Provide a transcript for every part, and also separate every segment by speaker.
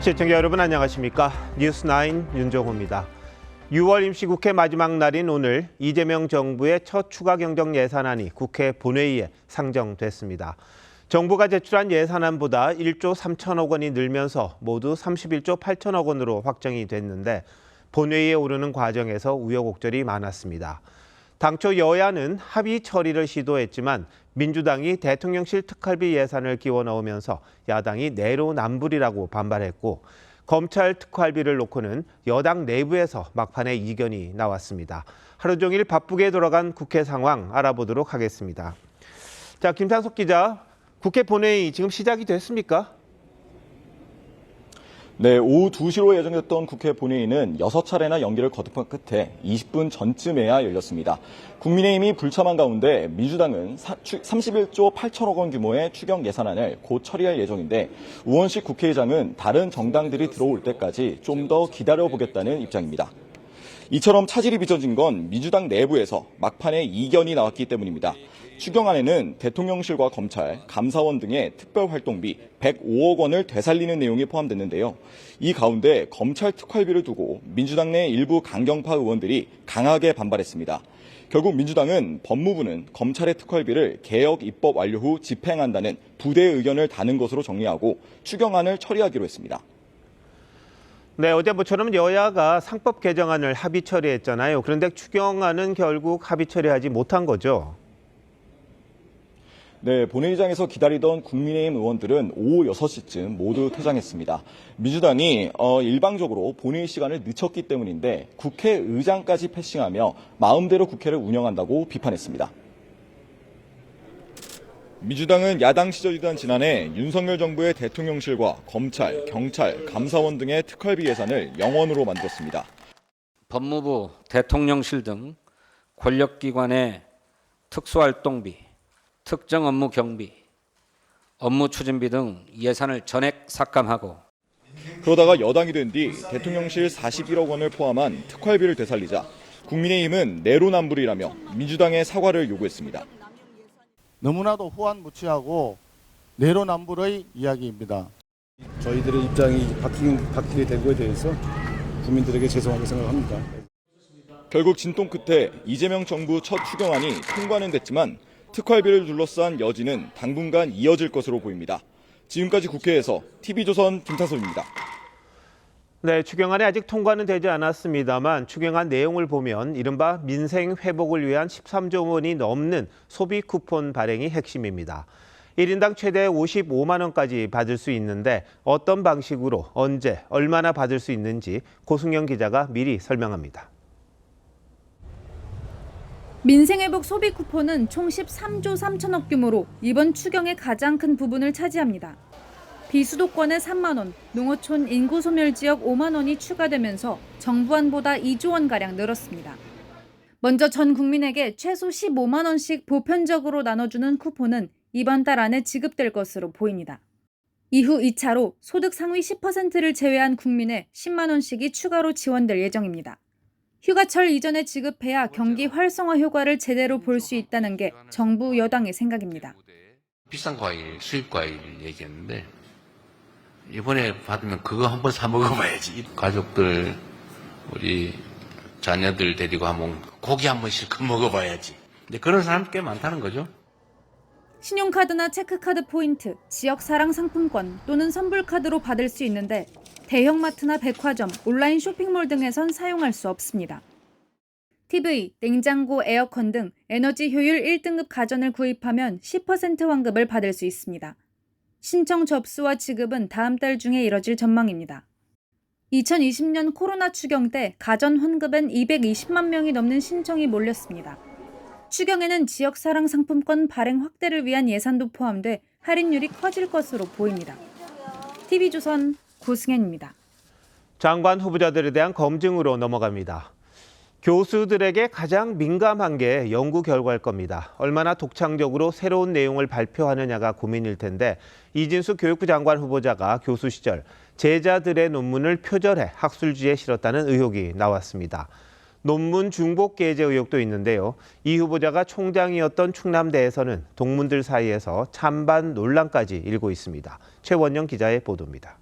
Speaker 1: 시청자 여러분 안녕하십니까? 뉴스9 윤정호입니다. 6월 임시국회 마지막 날인 오늘 이재명 정부의 첫 추가 경정 예산안이 국회 본회의에 상정됐습니다. 정부가 제출한 예산안보다 1조 3천억 원이 늘면서 모두 31조 8천억 원으로 확정이 됐는데 본회의에 오르는 과정에서 우여곡절이 많았습니다. 당초 여야는 합의 처리를 시도했지만 민주당이 대통령실 특활비 예산을 끼워 넣으면서 야당이 내로남불이라고 반발했고 검찰 특활비를 놓고는 여당 내부에서 막판에 이견이 나왔습니다. 하루 종일 바쁘게 돌아간 국회 상황 알아보도록 하겠습니다. 자, 김상석 기자, 국회 본회의 지금 시작이 됐습니까?
Speaker 2: 네, 오후 2시로 예정됐던 국회 본회의는 6차례나 연기를 거듭한 끝에 20분 전쯤에야 열렸습니다. 국민의힘이 불참한 가운데 민주당은 31조 8천억 원 규모의 추경 예산안을 곧 처리할 예정인데 우원식 국회의장은 다른 정당들이 들어올 때까지 좀 더 기다려보겠다는 입장입니다. 이처럼 차질이 빚어진 건 민주당 내부에서 막판에 이견이 나왔기 때문입니다. 추경안에는 대통령실과 검찰, 감사원 등의 특별활동비 105억 원을 되살리는 내용이 포함됐는데요. 이 가운데 검찰 특활비를 두고 민주당 내 일부 강경파 의원들이 강하게 반발했습니다. 결국 민주당은 법무부는 검찰의 특활비를 개혁 입법 완료 후 집행한다는 부대의 의견을 다는 것으로 정리하고 추경안을 처리하기로 했습니다.
Speaker 1: 네, 어제 모처럼 여야가 상법 개정안을 합의 처리했잖아요. 그런데 추경안은 결국 합의 처리하지 못한 거죠.
Speaker 2: 네, 본회의장에서 기다리던 국민의힘 의원들은 오후 6시쯤 모두 퇴장했습니다. 민주당이 일방적으로 본회의 시간을 늦췄기 때문인데 국회의장까지 패싱하며 마음대로 국회를 운영한다고 비판했습니다. 민주당은 야당 시절이던 지난해 윤석열 정부의 대통령실과 검찰, 경찰, 감사원 등의 특활비 예산을 영원으로 만들었습니다.
Speaker 3: 법무부, 대통령실 등 권력기관의 특수활동비, 특정 업무 경비, 업무 추진비 등 예산을 전액 삭감하고
Speaker 2: 그러다가 여당이 된 뒤 대통령실 41억 원을 포함한 특활비를 되살리자 국민의힘은 내로남불이라며 민주당의 사과를 요구했습니다.
Speaker 4: 너무나도 후한무치하고 내로남불의 이야기입니다.
Speaker 5: 저희들의 입장이 바뀌게 된 거에 대해서 국민들에게 죄송하게 생각합니다.
Speaker 2: 결국 진통 끝에 이재명 정부 첫 추경안이 통과는 됐지만 특활비를 둘러싼 여지는 당분간 이어질 것으로 보입니다. 지금까지 국회에서 TV조선 김상섭입니다.
Speaker 1: 네, 추경안이 아직 통과는 되지 않았습니다만 추경안 내용을 보면 이른바 민생 회복을 위한 13조 원이 넘는 소비 쿠폰 발행이 핵심입니다. 1인당 최대 55만 원까지 받을 수 있는데 어떤 방식으로 언제 얼마나 받을 수 있는지 고승영 기자가 미리 설명합니다.
Speaker 6: 민생회복 소비 쿠폰은 총 13조 3천억 규모로 이번 추경의 가장 큰 부분을 차지합니다. 비수도권에 3만 원, 농어촌 인구소멸지역 5만 원이 추가되면서 정부안보다 2조 원가량 늘었습니다. 먼저 전 국민에게 최소 15만 원씩 보편적으로 나눠주는 쿠폰은 이번 달 안에 지급될 것으로 보입니다. 이후 2차로 소득 상위 10%를 제외한 국민에 10만 원씩이 추가로 지원될 예정입니다. 휴가철 이전에 지급해야 경기 활성화 효과를 제대로 볼 수 있다는 게 정부 여당의 생각입니다.
Speaker 7: 비싼 과일, 수입 과일 얘기했는데 이번에 받으면 그거 한번 사 먹어봐야지. 가족들, 우리 자녀들 데리고 한번 고기 한번 실컷 먹어봐야지. 근데 그런 사람 꽤 많다는 거죠.
Speaker 6: 신용카드나 체크카드 포인트, 지역사랑 상품권 또는 선불카드로 받을 수 있는데 대형마트나 백화점, 온라인 쇼핑몰 등에선 사용할 수 없습니다. TV, 냉장고, 에어컨 등 에너지 효율 1등급 가전을 구입하면 10% 환급을 받을 수 있습니다. 신청 접수와 지급은 다음 달 중에 이뤄질 전망입니다. 2020년 코로나 추경 때 가전 환급엔 220만 명이 넘는 신청이 몰렸습니다. 추경에는 지역사랑 상품권 발행 확대를 위한 예산도 포함돼 할인율이 커질 것으로 보입니다. TV조선 고승현입니다.
Speaker 1: 장관 후보자들에 대한 검증으로 넘어갑니다. 교수들에게 가장 민감한 게 연구 결과일 겁니다. 얼마나 독창적으로 새로운 내용을 발표하느냐가 고민일 텐데 이진수 교육부 장관 후보자가 교수 시절 제자들의 논문을 표절해 학술지에 실었다는 의혹이 나왔습니다. 논문 중복 게재 의혹도 있는데요. 이 후보자가 총장이었던 충남대에서는 동문들 사이에서 찬반 논란까지 일고 있습니다. 최원영 기자의 보도입니다.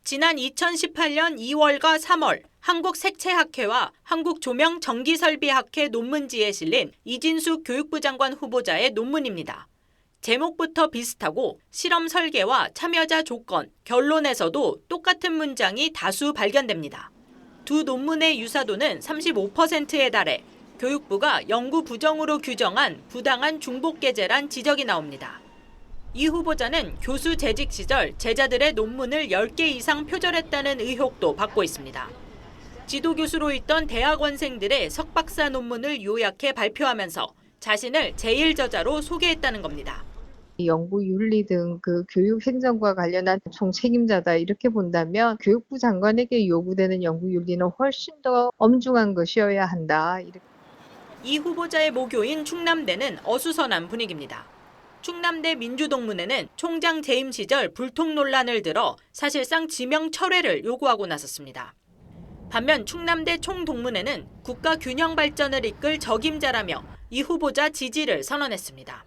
Speaker 8: 지난 2018년 2월과 3월 한국색채학회와 한국조명전기설비학회 논문지에 실린 이진숙 교육부 장관 후보자의 논문입니다. 제목부터 비슷하고 실험 설계와 참여자 조건, 결론에서도 똑같은 문장이 다수 발견됩니다. 두 논문의 유사도는 35%에 달해 교육부가 연구 부정으로 규정한 부당한 중복게재란 지적이 나옵니다. 이 후보자는 교수 재직 시절 제자들의 논문을 10개 이상 표절했다는 의혹도 받고 있습니다. 지도교수로 있던 대학원생들의 석박사 논문을 요약해 발표하면서 자신을 제1저자로 소개했다는 겁니다.
Speaker 9: 연구 윤리 등 그 교육 행정과 관련한 총 책임자다 이렇게 본다면 교육부 장관에게 요구되는 연구 윤리는 훨씬 더 엄중한 것이어야 한다.
Speaker 8: 이 후보자의 모교인 충남대는 어수선한 분위기입니다. 충남대 민주동문회는 총장 재임 시절 불통 논란을 들어 사실상 지명 철회를 요구하고 나섰습니다. 반면 충남대 총동문회는 국가 균형 발전을 이끌 적임자라며 이 후보자 지지를 선언했습니다.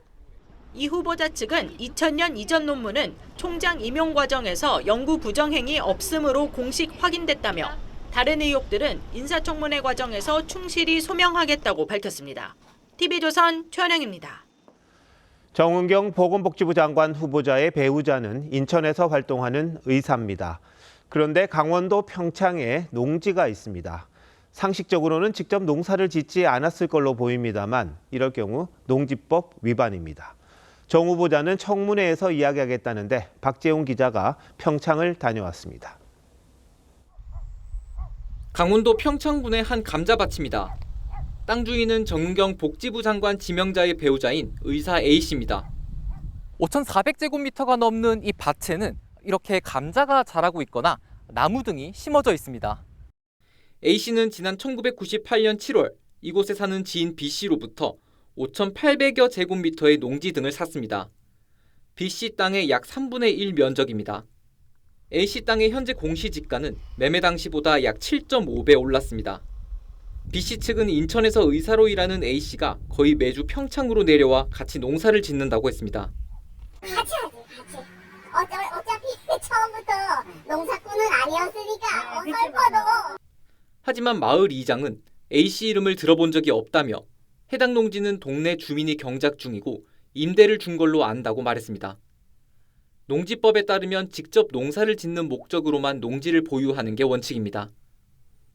Speaker 8: 이 후보자 측은 2000년 이전 논문은 총장 임용 과정에서 연구 부정행위 없음으로 공식 확인됐다며 다른 의혹들은 인사청문회 과정에서 충실히 소명하겠다고 밝혔습니다. TV조선 최원영입니다.
Speaker 1: 정은경 보건복지부 장관 후보자의 배우자는 인천에서 활동하는 의사입니다. 그런데 강원도 평창에 농지가 있습니다. 상식적으로는 직접 농사를 짓지 않았을 걸로 보입니다만 이럴 경우 농지법 위반입니다. 정 후보자는 청문회에서 이야기하겠다는데 박재훈 기자가 평창을 다녀왔습니다.
Speaker 10: 강원도 평창군의 한 감자밭입니다. 땅 주인은 정은경 복지부 장관 지명자의 배우자인 의사 A씨입니다.
Speaker 11: 5,400제곱미터가 넘는 이 밭에는 이렇게 감자가 자라고 있거나 나무 등이 심어져 있습니다.
Speaker 10: A씨는 지난 1998년 7월 이곳에 사는 지인 B씨로부터 5,800여 제곱미터의 농지 등을 샀습니다. B씨 땅의 약 3분의 1 면적입니다. A씨 땅의 현재 공시지가는 매매 당시보다 약 7.5배 올랐습니다. B씨 측은 인천에서 의사로 일하는 A씨가 거의 매주 평창으로 내려와 같이 농사를 짓는다고 했습니다.
Speaker 12: 같이 하지. 어차피 처음부터 농사꾼은 아니었으니까 슬퍼도.
Speaker 10: 하지만 마을 이장은 A씨 이름을 들어본 적이 없다며 해당 농지는 동네 주민이 경작 중이고 임대를 준 걸로 안다고 말했습니다. 농지법에 따르면 직접 농사를 짓는 목적으로만 농지를 보유하는 게 원칙입니다.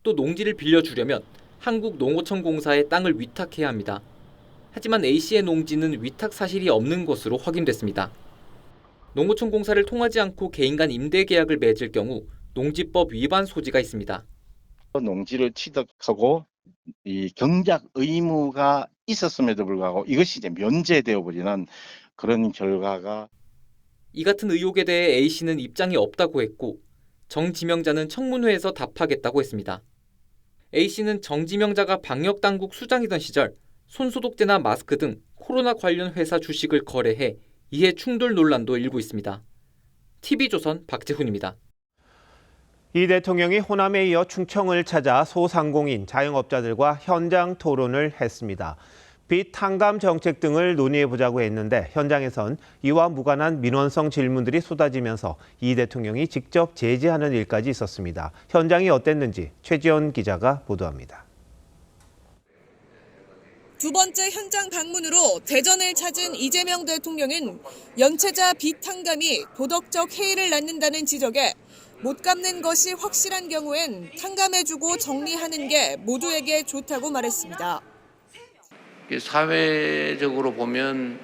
Speaker 10: 또 농지를 빌려주려면 한국농어촌공사에 땅을 위탁해야 합니다. 하지만 A씨의 농지는 위탁 사실이 없는 것으로 확인됐습니다. 농어촌공사를 통하지 않고 개인 간 임대 계약을 맺을 경우 농지법 위반 소지가 있습니다.
Speaker 13: 농지를 취득하고 이 경작 의무가 있었음에도 불구하고 이것이 이제 면제되어 버리는 그런 결과가.
Speaker 10: 이 같은 의혹에 대해 A씨는 입장이 없다고 했고 정 지명자는 청문회에서 답하겠다고 했습니다. A씨는 정 지명자가 방역당국 수장이던 시절 손소독제나 마스크 등 코로나 관련 회사 주식을 거래해 이해 충돌 논란도 일고 있습니다. TV조선 박재훈입니다.
Speaker 1: 이 대통령이 호남에 이어 충청을 찾아 소상공인, 자영업자들과 현장 토론을 했습니다. 빚 탕감 정책 등을 논의해보자고 했는데 현장에선 이와 무관한 민원성 질문들이 쏟아지면서 이 대통령이 직접 제지하는 일까지 있었습니다. 현장이 어땠는지 최지연 기자가 보도합니다.
Speaker 14: 두 번째 현장 방문으로 대전을 찾은 이재명 대통령은 연체자 빚 탕감이 도덕적 해이를 낳는다는 지적에 못 갚는 것이 확실한 경우엔 탕감해주고 정리하는 게 모두에게 좋다고 말했습니다.
Speaker 7: 사회적으로 보면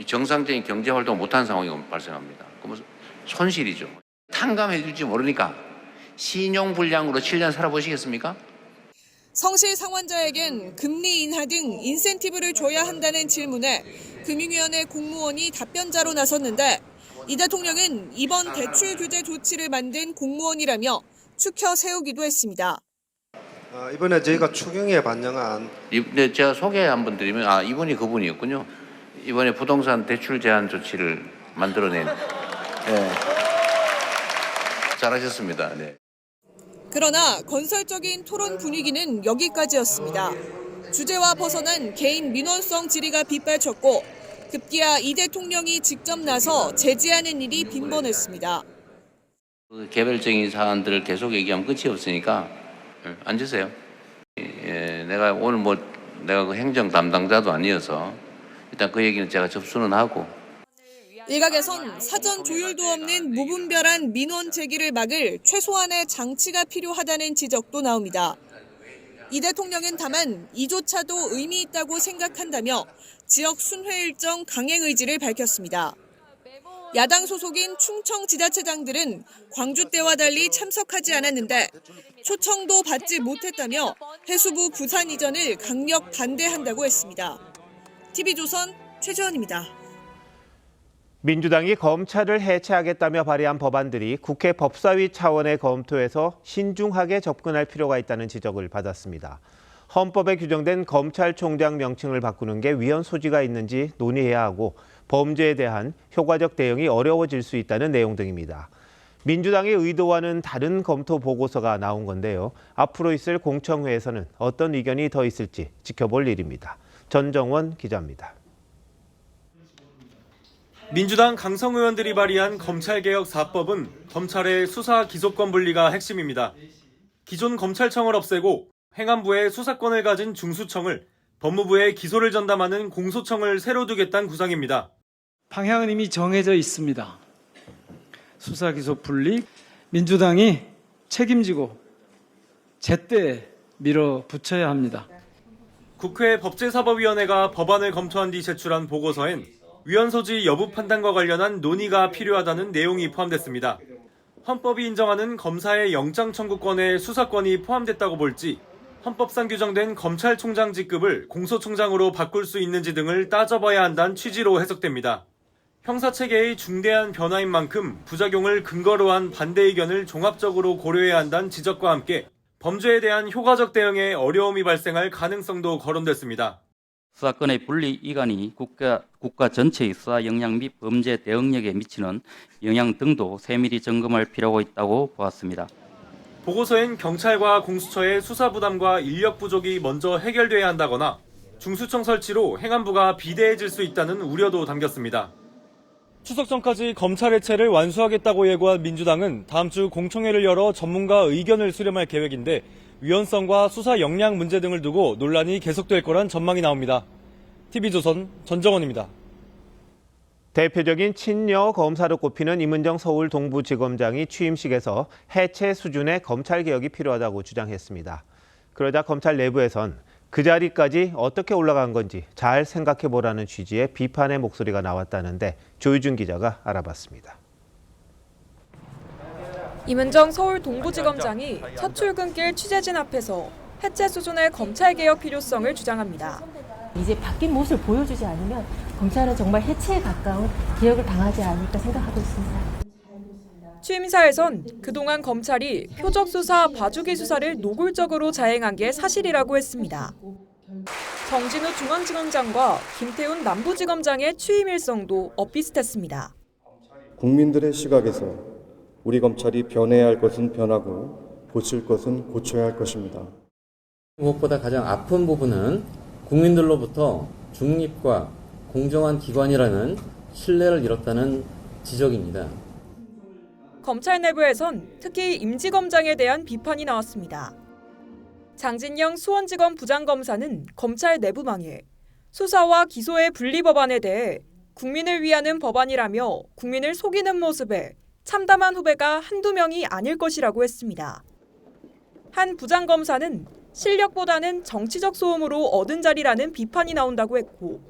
Speaker 7: 정상적인 경제활동을 못하는 상황이 발생합니다. 그러면 손실이죠. 탕감해 줄지 모르니까 신용불량으로 7년 살아보시겠습니까?
Speaker 14: 성실 상환자에겐 금리 인하 등 인센티브를 줘야 한다는 질문에 금융위원회 공무원이 답변자로 나섰는데 이 대통령은 이번 대출 규제 조치를 만든 공무원이라며 추켜 세우기도 했습니다.
Speaker 15: 이번에 저희가 추경에 반영한
Speaker 7: 제가 소개 한번 드리면 이분이 그분이었군요. 이번에 부동산 대출 제한 조치를 만들어낸. 네. 잘하셨습니다. 네.
Speaker 14: 그러나 건설적인 토론 분위기는 여기까지였습니다. 주제와 벗어난 개인 민원성 질의가 빗발쳤고 급기야 이 대통령이 직접 나서 제지하는 일이 빈번했습니다.
Speaker 7: 개별적인 사안들을 계속 얘기하면 끝이 없으니까 앉으세요. 내가 오늘 내가 그 행정 담당자도 아니어서 일단 그 얘기는 제가 접수는 하고.
Speaker 14: 일각에선 사전 조율도 없는 무분별한 민원 제기를 막을 최소한의 장치가 필요하다는 지적도 나옵니다. 이 대통령은 다만 이조차도 의미 있다고 생각한다며 지역 순회 일정 강행 의지를 밝혔습니다. 야당 소속인 충청지자체장들은 광주 때와 달리 참석하지 않았는데 초청도 받지 못했다며 해수부 부산 이전을 강력 반대한다고 했습니다. TV조선 최재원입니다.
Speaker 1: 민주당이 검찰을 해체하겠다며 발의한 법안들이 국회 법사위 차원의 검토에서 신중하게 접근할 필요가 있다는 지적을 받았습니다. 헌법에 규정된 검찰총장 명칭을 바꾸는 게 위헌 소지가 있는지 논의해야 하고 범죄에 대한 효과적 대응이 어려워질 수 있다는 내용 등입니다. 민주당의 의도와는 다른 검토 보고서가 나온 건데요. 앞으로 있을 공청회에서는 어떤 의견이 더 있을지 지켜볼 일입니다. 전정원 기자입니다.
Speaker 16: 민주당 강성 의원들이 발의한 검찰개혁 4법은 검찰의 수사 기소권 분리가 핵심입니다. 기존 검찰청을 없애고 행안부의 수사권을 가진 중수청을, 법무부에 기소를 전담하는 공소청을 새로 두겠다는 구상입니다.
Speaker 17: 방향은 이미 정해져 있습니다. 수사 기소 분리, 민주당이 책임지고 제때 밀어붙여야 합니다.
Speaker 16: 국회 법제사법위원회가 법안을 검토한 뒤 제출한 보고서엔 위헌 소지 여부 판단과 관련한 논의가 필요하다는 내용이 포함됐습니다. 헌법이 인정하는 검사의 영장 청구권에 수사권이 포함됐다고 볼지, 헌법상 규정된 검찰총장 직급을 공소총장으로 바꿀 수 있는지 등을 따져봐야 한다는 취지로 해석됩니다. 형사체계의 중대한 변화인 만큼 부작용을 근거로 한 반대 의견을 종합적으로 고려해야 한다는 지적과 함께 범죄에 대한 효과적 대응에 어려움이 발생할 가능성도 거론됐습니다.
Speaker 18: 수사권의 분리 이관이 국가 전체의 수사 역량 및 범죄 대응력에 미치는 영향 등도 세밀히 점검할 필요가 있다고 보았습니다.
Speaker 16: 보고서엔 경찰과 공수처의 수사 부담과 인력 부족이 먼저 해결돼야 한다거나 중수청 설치로 행안부가 비대해질 수 있다는 우려도 담겼습니다. 추석 전까지 검찰 해체를 완수하겠다고 예고한 민주당은 다음 주 공청회를 열어 전문가 의견을 수렴할 계획인데 위헌성과 수사 역량 문제 등을 두고 논란이 계속될 거란 전망이 나옵니다. TV조선 전정원입니다.
Speaker 1: 대표적인 친여 검사로 꼽히는 임은정 서울 동부지검장이 취임식에서 해체 수준의 검찰개혁이 필요하다고 주장했습니다. 그러자 검찰 내부에선 그 자리까지 어떻게 올라간 건지 잘 생각해보라는 취지의 비판의 목소리가 나왔다는데 조유준 기자가 알아봤습니다.
Speaker 19: 임은정 서울 동부지검장이 첫 출근길 취재진 앞에서 해체 수준의 검찰개혁 필요성을 주장합니다.
Speaker 20: 이제 바뀐 모습을 보여주지 않으면 검찰은 정말 해체에 가까운 개혁을 당하지 않을까 생각하고 있습니다.
Speaker 19: 취임사에선 그동안 검찰이 표적 수사, 봐주기 수사를 노골적으로 자행한 게 사실이라고 했습니다. 정진우 중앙지검장과 김태훈 남부지검장의 취임 일성도 엇비슷했습니다.
Speaker 21: 국민들의 시각에서 우리 검찰이 변해야 할 것은 변하고 고칠 것은 고쳐야 할 것입니다.
Speaker 22: 무엇보다 가장 아픈 부분은 국민들로부터 중립과 공정한 기관이라는 신뢰를 잃었다는 지적입니다.
Speaker 19: 검찰 내부에선 특히 임지검장에 대한 비판이 나왔습니다. 장진영 수원지검 부장검사는 검찰 내부망에 수사와 기소의 분리 법안에 대해 국민을 위하는 법안이라며 국민을 속이는 모습에 참담한 후배가 한두 명이 아닐 것이라고 했습니다. 한 부장검사는 실력보다는 정치적 소음으로 얻은 자리라는 비판이 나온다고 했고,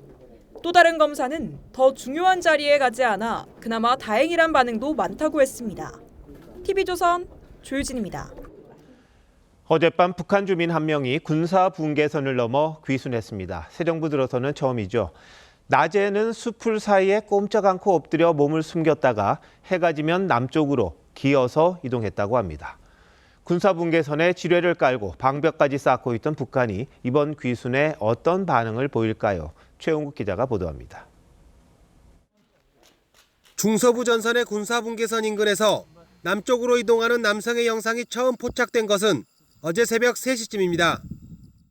Speaker 19: 또 다른 검사는 더 중요한 자리에 가지 않아 그나마 다행이란 반응도 많다고 했습니다. TV조선 조유진입니다.
Speaker 1: 어젯밤 북한 주민 한 명이 군사 분계선을 넘어 귀순했습니다. 새 정부 들어서는 처음이죠. 낮에는 숲풀 사이에 꼼짝 않고 엎드려 몸을 숨겼다가 해가 지면 남쪽으로 기어서 이동했다고 합니다. 군사 분계선에 지뢰를 깔고 방벽까지 쌓고 있던 북한이 이번 귀순에 어떤 반응을 보일까요? 최홍국 기자가 보도합니다.
Speaker 23: 중서부 전선의 군사 분계선 인근에서 남쪽으로 이동하는 남성의 영상이 처음 포착된 것은 어제 새벽 3시쯤입니다.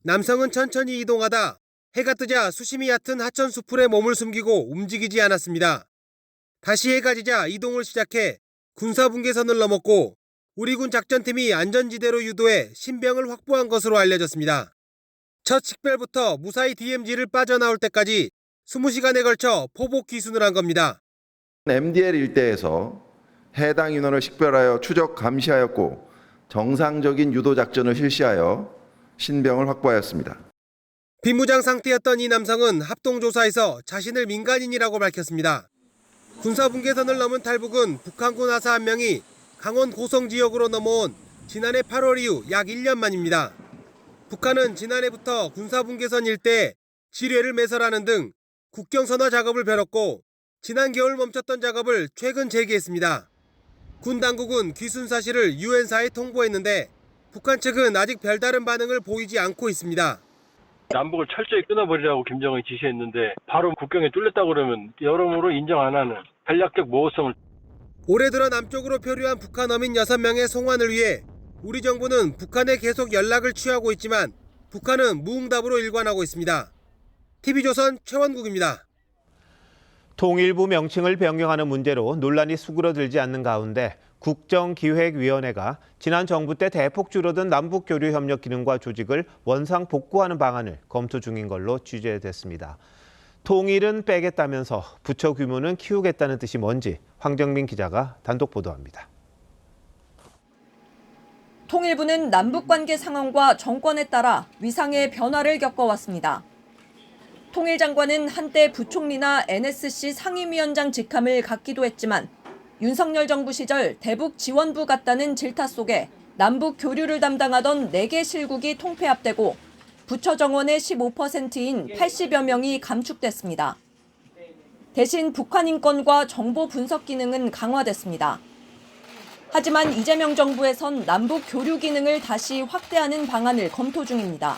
Speaker 23: 남성은 천천히 이동하다 해가 뜨자 수심이 얕은 하천 수풀에 몸을 숨기고 움직이지 않았습니다. 다시 해가 지자 이동을 시작해 군사분계선을 넘었고 우리 군 작전팀이 안전지대로 유도해 신병을 확보한 것으로 알려졌습니다. 첫 식별부터 무사히 DMZ를 빠져나올 때까지 20시간에 걸쳐 포복 귀순을 한 겁니다.
Speaker 3: MDL 일대에서 해당 인원을 식별하여 추적 감시하였고 정상적인 유도 작전을 실시하여 신병을 확보하였습니다.
Speaker 23: 비무장 상태였던 이 남성은 합동조사에서 자신을 민간인이라고 밝혔습니다. 군사분계선을 넘은 탈북은 북한군 하사 1명이 강원 고성 지역으로 넘어온 지난해 8월 이후 약 1년 만입니다. 북한은 지난해부터 군사분계선 일대에 지뢰를 매설하는 등 국경선화 작업을 벼렀고 지난 겨울 멈췄던 작업을 최근 재개했습니다. 군 당국은 귀순 사실을 유엔사에 통보했는데 북한 측은 아직 별다른 반응을 보이지 않고 있습니다.
Speaker 4: 남북을 철저히 끊어버리라고 김정은이 지시했는데 바로 국경에 뚫렸다고 그러면 여러모로 인정 안 하는 전략적 모호성을.
Speaker 23: 올해 들어 남쪽으로 표류한 북한 어민 6명의 송환을 위해 우리 정부는 북한에 계속 연락을 취하고 있지만 북한은 무응답으로 일관하고 있습니다. TV조선 최원국입니다.
Speaker 1: 통일부 명칭을 변경하는 문제로 논란이 수그러들지 않는 가운데 국정기획위원회가 지난 정부 때 대폭 줄어든 남북교류협력 기능과 조직을 원상 복구하는 방안을 검토 중인 걸로 취재됐습니다. 통일은 빼겠다면서 부처 규모는 키우겠다는 뜻이 뭔지 황정민 기자가 단독 보도합니다.
Speaker 19: 통일부는 남북관계 상황과 정권에 따라 위상의 변화를 겪어왔습니다. 통일장관은 한때 부총리나 NSC 상임위원장 직함을 갖기도 했지만 윤석열 정부 시절 대북 지원부 같다는 질타 속에 남북 교류를 담당하던 4개 실국이 통폐합되고 부처 정원의 15%인 80여 명이 감축됐습니다. 대신 북한 인권과 정보 분석 기능은 강화됐습니다. 하지만 이재명 정부에선 남북 교류 기능을 다시 확대하는 방안을 검토 중입니다.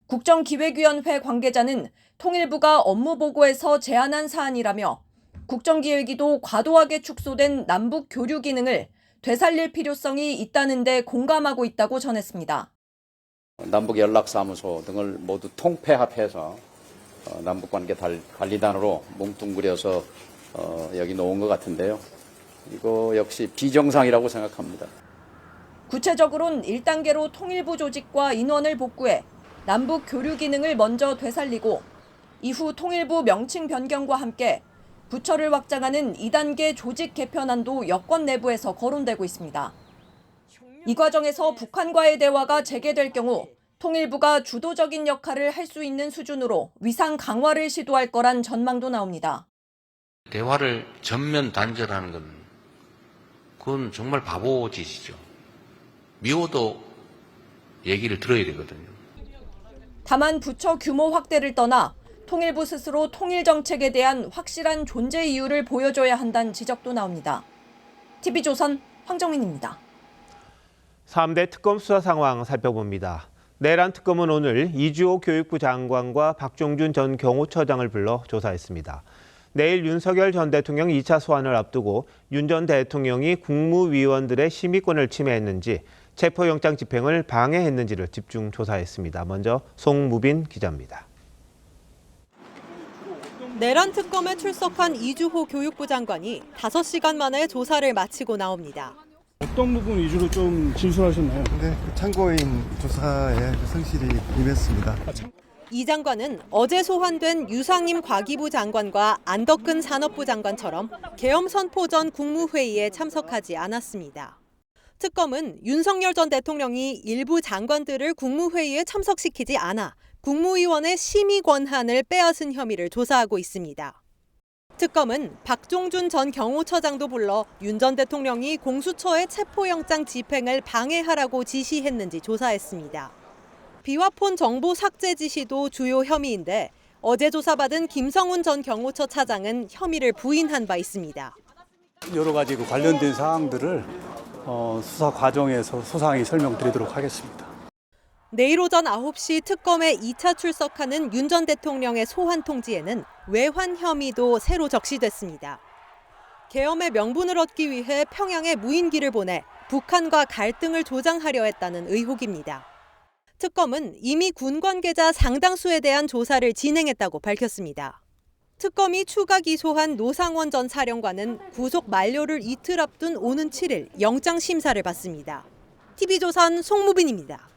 Speaker 19: 국정기획위원회 관계자는 통일부가 업무 보고에서 제안한 사안이라며 국정기획위도 과도하게 축소된 남북 교류 기능을 되살릴 필요성이 있다는 데 공감하고 있다고 전했습니다.
Speaker 5: 남북연락사무소 등을 모두 통폐합해서 남북관계관리단으로 뭉뚱그려서 여기 놓은 것 같은데요. 이거 역시 비정상이라고 생각합니다.
Speaker 19: 구체적으로는 1단계로 통일부 조직과 인원을 복구해 남북 교류 기능을 먼저 되살리고 이후 통일부 명칭 변경과 함께 부처를 확장하는 2단계 조직 개편안도 여권 내부에서 거론되고 있습니다. 이 과정에서 북한과의 대화가 재개될 경우 통일부가 주도적인 역할을 할 수 있는 수준으로 위상 강화를 시도할 거란 전망도 나옵니다.
Speaker 7: 대화를 전면 단절하는 건 그건 정말 바보 짓이죠. 미워도 얘기를 들어야 되거든요.
Speaker 19: 다만 부처 규모 확대를 떠나 통일부 스스로 통일 정책에 대한 확실한 존재 이유를 보여줘야 한다는 지적도 나옵니다. TV조선 황정민입니다.
Speaker 1: 3대 특검 수사 상황 살펴봅니다. 내란 특검은 오늘 이주호 교육부 장관과 박종준 전 경호처장을 불러 조사했습니다. 내일 윤석열 전 대통령 2차 소환을 앞두고 윤 전 대통령이 국무위원들의 심의권을 침해했는지 체포영장 집행을 방해했는지를 집중 조사했습니다. 먼저 송무빈 기자입니다.
Speaker 24: 내란 특검에 출석한 이주호 교육부 장관이 5시간 만에 조사를 마치고 나옵니다.
Speaker 25: 어떤 부분 위주로 좀 진술하셨나요?
Speaker 26: 네, 참고인 조사에 성실히 임했습니다.
Speaker 24: 이 장관은 어제 소환된 유상임 과기부 장관과 안덕근 산업부 장관처럼 계엄 선포 전 국무회의에 참석하지 않았습니다. 특검은 윤석열 전 대통령이 일부 장관들을 국무회의에 참석시키지 않아 국무위원의 심의 권한을 빼앗은 혐의를 조사하고 있습니다. 특검은 박종준 전 경호처장도 불러 윤 전 대통령이 공수처의 체포영장 집행을 방해하라고 지시했는지 조사했습니다. 비화폰 정보 삭제 지시도 주요 혐의인데 어제 조사받은 김성훈 전 경호처 차장은 혐의를 부인한 바 있습니다.
Speaker 25: 여러 가지 관련된 사항들을 수사 과정에서 소상히 설명드리도록 하겠습니다.
Speaker 24: 내일 오전 9시 특검에 2차 출석하는 윤 전 대통령의 소환 통지에는 외환 혐의도 새로 적시됐습니다. 계엄의 명분을 얻기 위해 평양에 무인기를 보내 북한과 갈등을 조장하려 했다는 의혹입니다. 특검은 이미 군 관계자 상당수에 대한 조사를 진행했다고 밝혔습니다. 특검이 추가 기소한 노상원 전 사령관은 구속 만료를 이틀 앞둔 오는 7일 영장 심사를 받습니다. TV조선 송무빈입니다.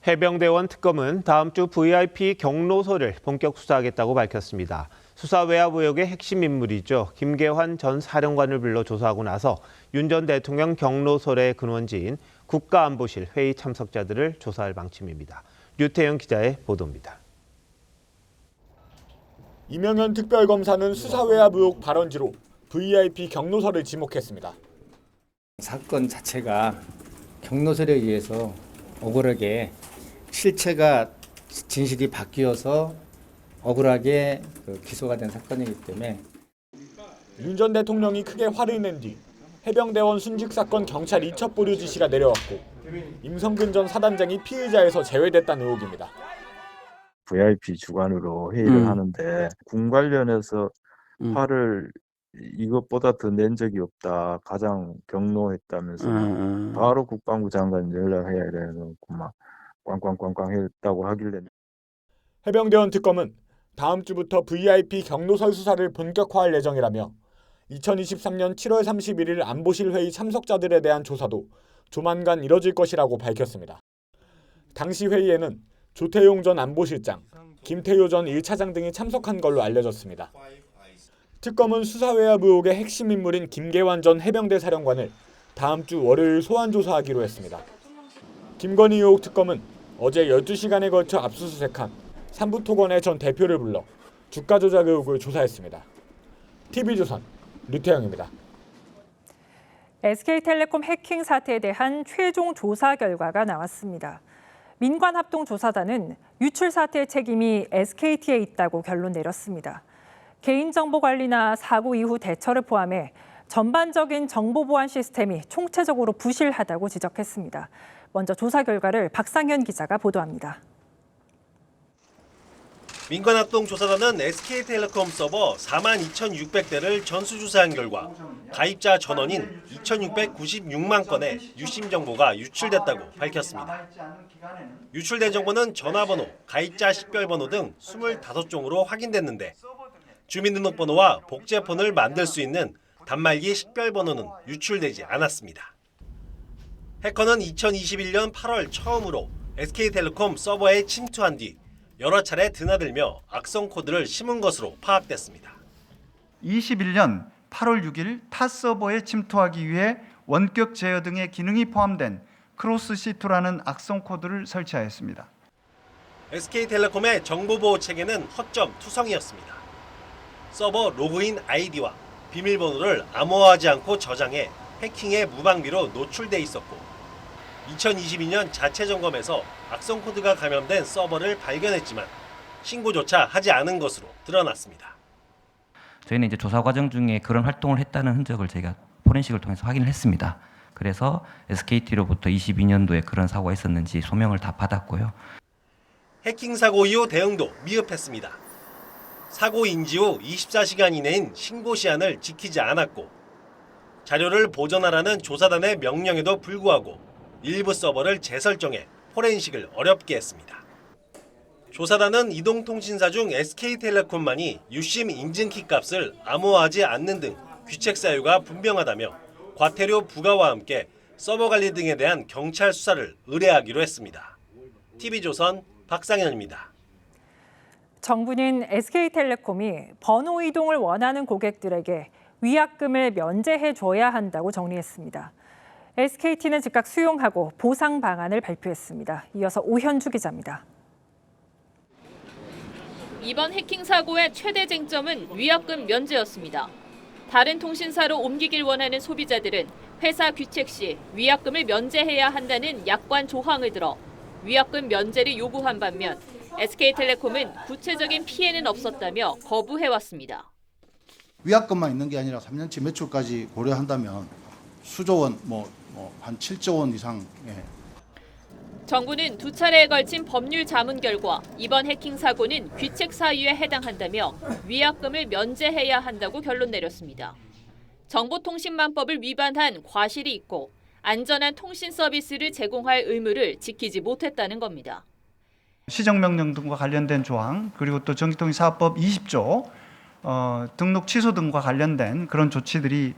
Speaker 1: 해병대원 특검은 다음 주 VIP 경로소를 본격 수사하겠다고 밝혔습니다. 수사 외압 의혹의 핵심 인물이죠. 김계환 전 사령관을 불러 조사하고 나서 윤 전 대통령 경로설의 근원지인 국가안보실 회의 참석자들을 조사할 방침입니다. 류태영 기자의 보도입니다.
Speaker 2: 이명현 특별검사는 수사 외압 의혹 발언지로 VIP 경로설을 지목했습니다.
Speaker 6: 사건 자체가 경로설에 의해서 억울하게 실체가 진실이 바뀌어서 억울하게 기소가 된 사건이기 때문에
Speaker 2: 윤 전 대통령이 크게 화를 낸 뒤 해병대원 순직 사건 경찰 이첩 보류 지시가 내려왔고 임성근 전 사단장이 피의자에서 제외됐다는 의혹입니다.
Speaker 8: VIP 주관으로 회의를 하는데 군 관련해서 화를 이것보다 더 낸 적이 없다. 가장 경로했다면서 바로 국방부 장관 연락해야 되는 막 꽝꽝꽝꽝 했다고 하길래.
Speaker 2: 해병대원 특검은 다음 주부터 VIP 경로설 수사를 본격화할 예정이라며 2023년 7월 31일 안보실 회의 참석자들에 대한 조사도 조만간 이뤄질 것이라고 밝혔습니다. 당시 회의에는 조태용 전 안보실장, 김태효 전 1차장 등이 참석한 걸로 알려졌습니다. 특검은 수사 외압 의혹의 핵심 인물인 김계환 전 해병대 사령관을 다음 주 월요일 소환 조사하기로 했습니다. 김건희 의혹 특검은 어제 12시간에 걸쳐 압수수색한 삼부토건의 전 대표를 불러 주가 조작 의혹을 조사했습니다. TV조선 류태영입니다.
Speaker 9: SK텔레콤 해킹 사태에 대한 최종 조사 결과가 나왔습니다. 민관합동조사단은 유출 사태의 책임이 SKT에 있다고 결론 내렸습니다. 개인정보 관리나 사고 이후 대처를 포함해 전반적인 정보 보안 시스템이 총체적으로 부실하다고 지적했습니다. 먼저 조사 결과를 박상현 기자가 보도합니다.
Speaker 11: 민관합동조사단은 SK텔레콤 서버 42,600대를 전수조사한 결과 가입자 전원인 2,696만 건의 유심 정보가 유출됐다고 밝혔습니다. 유출된 정보는 전화번호, 가입자 식별번호 등 25종으로 확인됐는데 주민등록번호와 복제폰을 만들 수 있는 단말기 식별번호는 유출되지 않았습니다. 해커는 2021년 8월 처음으로 SK텔레콤 서버에 침투한 뒤 여러 차례 드나들며 악성 코드를 심은 것으로 파악됐습니다.
Speaker 12: 21년 8월 6일 타 서버에 침투하기 위해 원격 제어 등의 기능이 포함된 크로스C2라는 악성 코드를 설치하였습니다.
Speaker 11: SK텔레콤의 정보보호 체계는 허점 투성이었습니다. 서버 로그인 아이디와 비밀번호를 암호화하지 않고 저장해 해킹의 무방비로 노출돼 있었고 2022년 자체 점검에서 악성 코드가 감염된 서버를 발견했지만 신고조차 하지 않은 것으로 드러났습니다.
Speaker 27: 저희는 이제 조사 과정 중에 그런 활동을 했다는 흔적을 저희가 포렌식을 통해서 확인을 했습니다. 그래서 SKT로부터 22년도에 그런 사고가 있었는지 소명을 다 받았고요.
Speaker 11: 해킹 사고 이후 대응도 미흡했습니다. 사고 인지 후 24시간 이내인 신고 시한을 지키지 않았고 자료를 보존하라는 조사단의 명령에도 불구하고 일부 서버를 재설정해 포렌식을 어렵게 했습니다. 조사단은 이동통신사 중 SK텔레콤만이 유심 인증키 값을 암호화하지 않는 등 귀책 사유가 분명하다며 과태료 부과와 함께 서버 관리 등에 대한 경찰 수사를 의뢰하기로 했습니다. TV조선 박상현입니다.
Speaker 9: 정부는 SK텔레콤이 번호 이동을 원하는 고객들에게 위약금을 면제해 줘야 한다고 정리했습니다. SKT는 즉각 수용하고 보상 방안을 발표했습니다. 이어서 오현주 기자입니다.
Speaker 28: 이번 해킹 사고의 최대 쟁점은 위약금 면제였습니다. 다른 통신사로 옮기길 원하는 소비자들은 회사 귀책 시 위약금을 면제해야 한다는 약관 조항을 들어 위약금 면제를 요구한 반면 SK텔레콤은 구체적인 피해는 없었다며 거부해왔습니다.
Speaker 29: 위약금만 있는 게 아니라 3년치 매출까지 고려한다면 수조 원, 한 7조 원 이상.
Speaker 28: 정부는 두 차례에 걸친 법률 자문 결과 이번 해킹 사고는 귀책 사유에 해당한다며 위약금을 면제해야 한다고 결론 내렸습니다. 정보통신망법을 위반한 과실이 있고 안전한 통신 서비스를 제공할 의무를 지키지 못했다는 겁니다.
Speaker 12: 시정명령 등과 관련된 조항, 그리고 또 전기통신사업법 20조 등록 취소 등과 관련된 그런 조치들이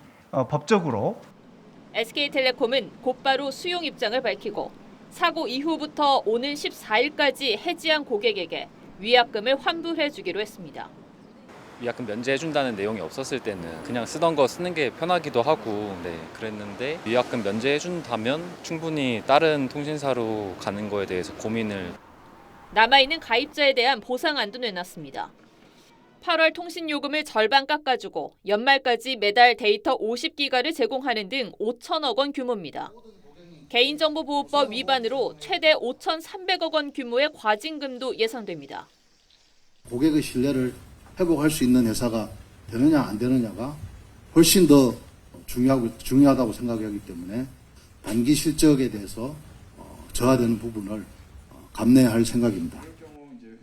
Speaker 12: 법적으로
Speaker 28: SK텔레콤은 곧바로 수용 입장을 밝히고 사고 이후부터 오는 14일까지 해지한 고객에게 위약금을 환불해 주기로 했습니다.
Speaker 10: 위약금 면제해준다는 내용이 없었을 때는 그냥 쓰던 거 쓰는 게 편하기도 하고 그랬는데 위약금 면제해준다면 충분히 다른 통신사로 가는 거에 대해서 고민을.
Speaker 28: 남아있는 가입자에 대한 보상안도 내놨습니다. 8월 통신요금을 절반 깎아주고 연말까지 매달 데이터 50기가를 제공하는 등 5천억 원 규모입니다. 개인정보보호법 위반으로 최대 5,300억 원 규모의 과징금도 예상됩니다.
Speaker 29: 고객의 신뢰를 회복할 수 있는 회사가 되느냐 안 되느냐가 훨씬 더 중요하다고 생각하기 때문에 단기 실적에 대해서 저하되는 부분을 감내할 생각입니다.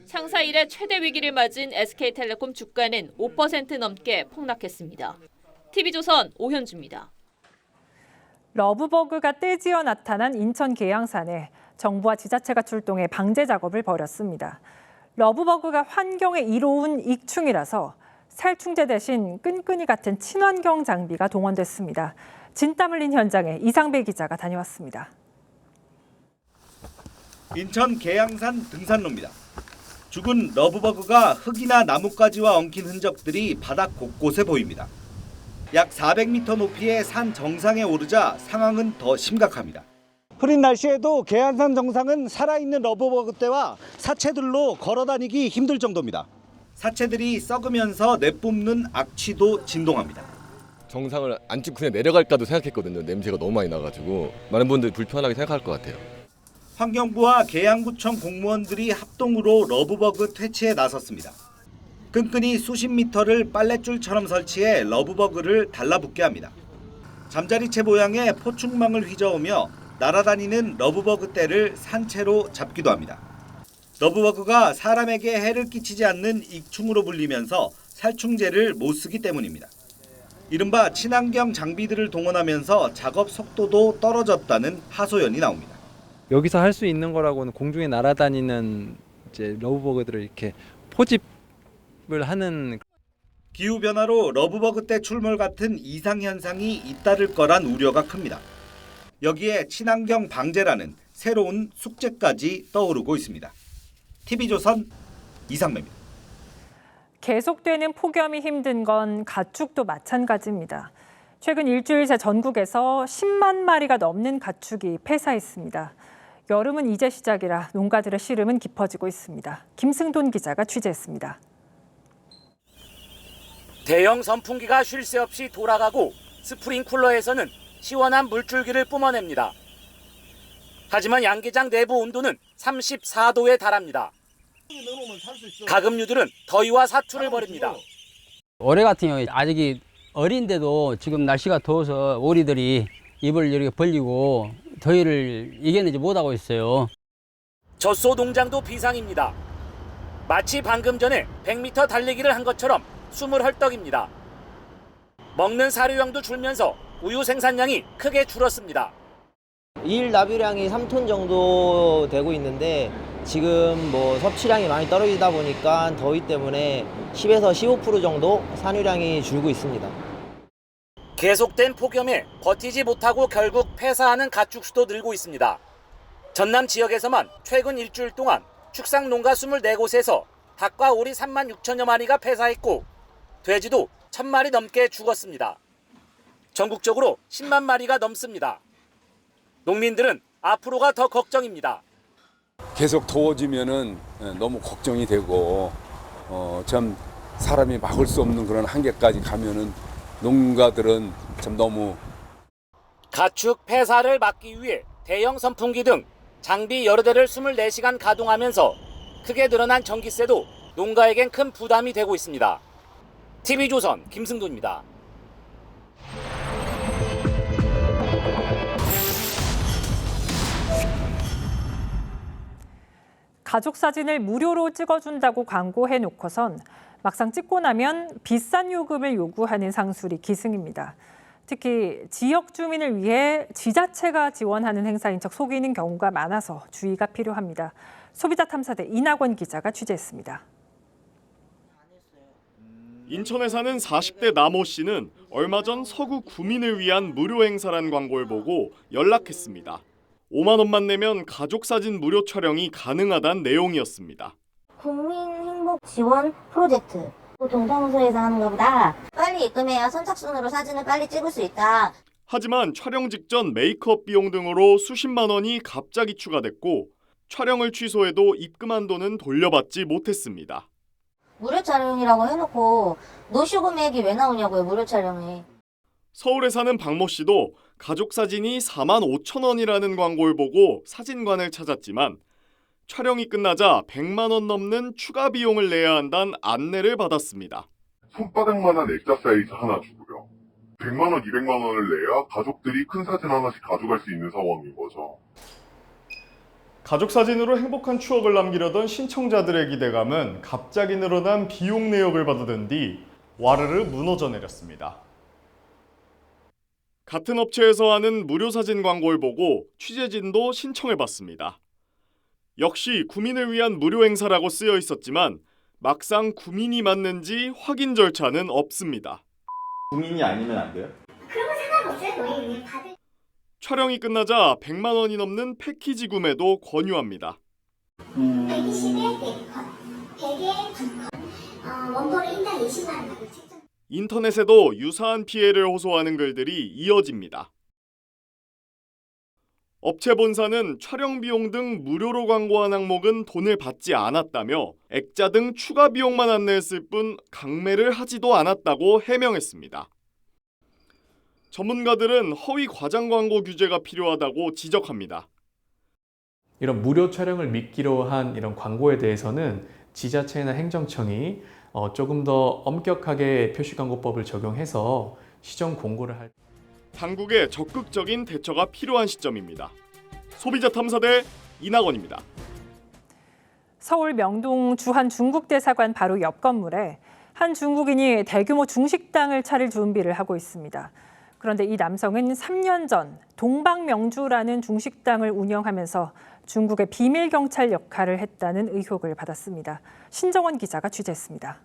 Speaker 28: 상사 이래 최대 위기를 맞은 SK텔레콤 주가는 5% 넘게 폭락했습니다. TV조선 오현주입니다.
Speaker 9: 러브버그가 떼지어 나타난 인천 계양산에 정부와 지자체가 출동해 방제 작업을 벌였습니다. 러브버그가 환경에 이로운 익충이라서 살충제 대신 끈끈이 같은 친환경 장비가 동원됐습니다. 진땀 흘린 현장에 이상배 기자가 다녀왔습니다.
Speaker 13: 인천 계양산 등산로입니다. 죽은 러브버그가 흙이나 나뭇가지와 엉킨 흔적들이 바닥 곳곳에 보입니다. 약 400m 높이의 산 정상에 오르자 상황은 더 심각합니다. 흐린 날씨에도 계양산 정상은 살아있는 러브버그 떼와 사체들로 걸어다니기 힘들 정도입니다. 사체들이 썩으면서 내뿜는 악취도 진동합니다.
Speaker 14: 정상을 안 찍고 그냥 내려갈까도 생각했거든요. 냄새가 너무 많이 나가지고 많은 분들이 불편하게 생각할 것 같아요.
Speaker 13: 환경부와 계양구청 공무원들이 합동으로 러브버그 퇴치에 나섰습니다. 끈끈이 수십 미터를 빨랫줄처럼 설치해 러브버그를 달라붙게 합니다. 잠자리채 모양의 포충망을 휘저으며 날아다니는 러브버그 떼를 산채로 잡기도 합니다. 러브버그가 사람에게 해를 끼치지 않는 익충으로 불리면서 살충제를 못 쓰기 때문입니다. 이른바 친환경 장비들을 동원하면서 작업 속도도 떨어졌다는 하소연이 나옵니다.
Speaker 15: 여기서 할 수 있는 거라고는 공중에 날아다니는 이제 러브버그들을 이렇게 포집을 하는.
Speaker 13: 기후변화로 러브버그 떼 출몰 같은 이상현상이 잇따를 거란 우려가 큽니다. 여기에 친환경 방제라는 새로운 숙제까지 떠오르고 있습니다. TV조선 이상배입니다.
Speaker 9: 계속되는 폭염이 힘든 건 가축도 마찬가지입니다. 최근 일주일 새 전국에서 10만 마리가 넘는 가축이 폐사했습니다. 여름은 이제 시작이라 농가들의 시름은 깊어지고 있습니다. 김승돈 기자가 취재했습니다.
Speaker 16: 대형 선풍기가 쉴 새 없이 돌아가고 스프링쿨러에서는 시원한 물줄기를 뿜어냅니다. 하지만 양계장 내부 온도는 34도에 달합니다. 가금류들은 더위와 사투를 벌입니다.
Speaker 17: 올해 같은 경우에 아직 어린데도 지금 날씨가 더워서 오리들이 입을 이렇게 벌리고 더위를 이겨내지 못하고 있어요.
Speaker 16: 젖소 농장도 비상입니다. 마치 방금 전에 100m 달리기를 한 것처럼 숨을 헐떡입니다. 먹는 사료량도 줄면서 우유 생산량이 크게 줄었습니다.
Speaker 18: 일 납유량이 3톤 정도 되고 있는데 지금 섭취량이 많이 떨어지다 보니까 더위 때문에 10에서 15% 정도 산유량이 줄고 있습니다.
Speaker 16: 계속된 폭염에 버티지 못하고 결국 폐사하는 가축 수도 늘고 있습니다. 전남 지역에서만 최근 일주일 동안 축산 농가 24곳에서 닭과 오리 3만 6천여 마리가 폐사했고 돼지도 1,000마리 넘게 죽었습니다. 전국적으로 10만 마리가 넘습니다. 농민들은 앞으로가 더 걱정입니다.
Speaker 20: 계속 더워지면은 너무 걱정이 되고 참 사람이 막을 수 없는 그런 한계까지 가면은 농가들은 참 너무.
Speaker 16: 가축 폐사를 막기 위해 대형 선풍기 등 장비 여러 대를 24시간 가동하면서 크게 늘어난 전기세도 농가에겐 큰 부담이 되고 있습니다. TV조선 김승돈입니다.
Speaker 9: 가족 사진을 무료로 찍어준다고 광고해놓고선 막상 찍고 나면 비싼 요금을 요구하는 상술이 기승입니다. 특히 지역 주민을 위해 지자체가 지원하는 행사인 척 속이는 경우가 많아서 주의가 필요합니다. 소비자탐사대 이낙원 기자가 취재했습니다.
Speaker 2: 인천에 사는 40대 남호 씨는 얼마 전 서구 구민을 위한 무료 행사란 광고를 보고 연락했습니다. 5만 원만 내면 가족 사진 무료 촬영이 가능하다는 내용이었습니다.
Speaker 3: 국민 행복 지원 프로젝트. 동사무소에서 하는 것보다 빨리 입금해야 선착순으로 사진을 빨리 찍을 수 있다.
Speaker 2: 하지만 촬영 직전 메이크업 비용 등으로 수십만 원이 갑자기 추가됐고 촬영을 취소해도 입금한 돈은 돌려받지 못했습니다.
Speaker 3: 무료 촬영이라고 해놓고 노쇼 금액이 왜 나오냐고요, 무료 촬영에.
Speaker 2: 서울에 사는 박모 씨도 가족 사진이 4만 5천 원이라는 광고를 보고 사진관을 찾았지만 촬영이 끝나자 100만 원 넘는 추가 비용을 내야 한다는 안내를 받았습니다.
Speaker 4: 손바닥만한 액자 사이즈 하나 주고요. 100만 원, 200만 원을 내야 가족들이 큰 사진 하나씩 가져갈 수 있는 상황인 거죠.
Speaker 2: 가족 사진으로 행복한 추억을 남기려던 신청자들의 기대감은 갑자기 늘어난 비용 내역을 받아든 뒤 와르르 무너져 내렸습니다. 같은 업체에서 하는 무료 사진 광고를 보고 취재진도 신청을 받습니다. 역시 구민을 위한 무료 행사라고 쓰여 있었지만 막상 구민이 맞는지 확인 절차는 없습니다.
Speaker 5: 구민이 아니면 안 돼요?
Speaker 3: 그런 거 상관없어요. 우리 받을.
Speaker 2: 촬영이 끝나자 100만 원이 넘는 패키지 구매도 권유합니다.
Speaker 3: 120에 4컷, 100에 2컷, 원본을 1당 20만 원 받을 책정.
Speaker 2: 인터넷에도 유사한 피해를 호소하는 글들이 이어집니다. 업체 본사는 촬영 비용 등 무료로 광고한 항목은 돈을 받지 않았다며 액자 등 추가 비용만 안내했을 뿐 강매를 하지도 않았다고 해명했습니다. 전문가들은 허위 과장 광고 규제가 필요하다고 지적합니다.
Speaker 7: 이런 무료 촬영을 미끼로 한 이런 광고에 대해서는 지자체나 행정청이 조금 더 엄격하게 표시광고법을 적용해서 시정 공고를 할.
Speaker 2: 당국의 적극적인 대처가 필요한 시점입니다. 소비자 탐사대 이낙원입니다.
Speaker 9: 서울 명동 주한 중국 대사관 바로 옆 건물에 한 중국인이 대규모 중식당을 차릴 준비를 하고 있습니다. 그런데 이 남성은 3년 전 동방명주라는 중식당을 운영하면서 중국의 비밀 경찰 역할을 했다는 의혹을 받았습니다. 신정원 기자가 취재했습니다.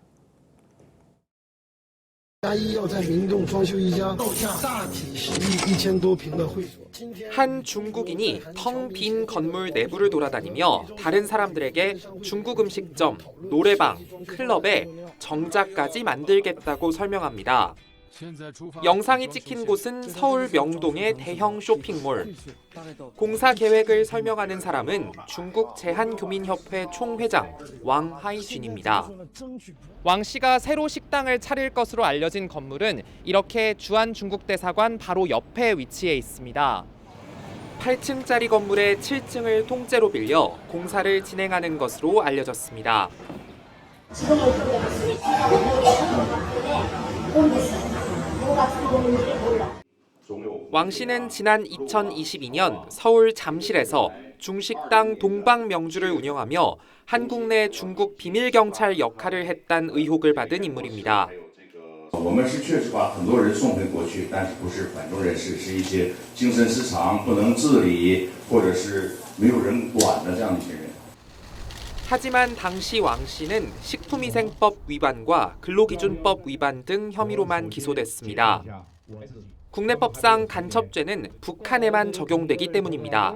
Speaker 19: 한 중국인이 텅 빈 건물 내부를 돌아다니며 다른 사람들에게 중국 음식점, 노래방, 클럽에 정자까지 만들겠다고 설명합니다. 영상이 찍힌 곳은 서울 명동의 대형 쇼핑몰. 공사 계획을 설명하는 사람은 중국 제한교민협회 총회장 왕하이쥔입니다. 왕 씨가 새로 식당을 차릴 것으로 알려진 건물은 이렇게 주한 중국 대사관 바로 옆에 위치해 있습니다. 8층짜리 건물의 7층을 통째로 빌려 공사를 진행하는 것으로 알려졌습니다. 왕 씨는 지난 2022년 서울 잠실에서 중식당 동방명주를 운영하며 한국 내 중국 비밀 경찰 역할을 했다는 의혹을 받은 인물입니다. 하지만 당시 왕 씨는 식품위생법 위반과 근로기준법 위반 등 혐의로만 기소됐습니다. 국내법상 간첩죄는 북한에만 적용되기 때문입니다.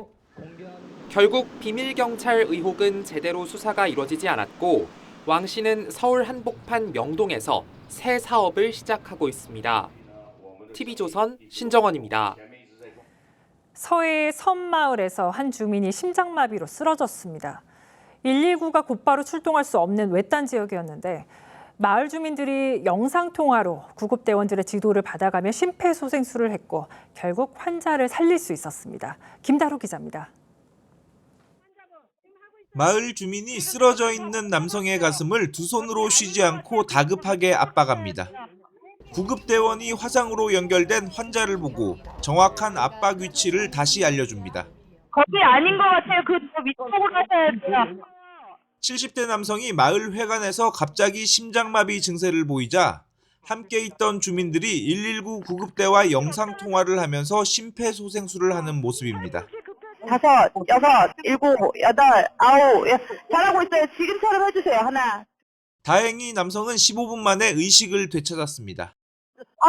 Speaker 19: 결국 비밀경찰 의혹은 제대로 수사가 이뤄지지 않았고 왕 씨는 서울 한복판 명동에서 새 사업을 시작하고 있습니다. TV조선 신정원입니다.
Speaker 9: 서해의 섬마을에서 한 주민이 심장마비로 쓰러졌습니다. 119가 곧바로 출동할 수 없는 외딴 지역이었는데 마을 주민들이 영상통화로 구급대원들의 지도를 받아가며 심폐소생술을 했고 결국 환자를 살릴 수 있었습니다. 김다루 기자입니다.
Speaker 21: 마을 주민이 쓰러져 있는 남성의 가슴을 두 손으로 쉬지 않고 다급하게 압박합니다. 구급대원이 화상으로 연결된 환자를 보고 정확한 압박 위치를 다시 알려줍니다.
Speaker 22: 거기 아닌 것 같아요. 그 위쪽으로 하셔야 돼요.
Speaker 21: 70대 남성이 마을 회관에서 갑자기 심장마비 증세를 보이자 함께 있던 주민들이 119 구급대와 영상통화를 하면서 심폐소생술을 하는 모습입니다.
Speaker 22: 5, 6, 7, 8, 9. 잘하고 있어요. 지금처럼 해주세요. 하나.
Speaker 21: 다행히 남성은 15분 만에 의식을 되찾았습니다.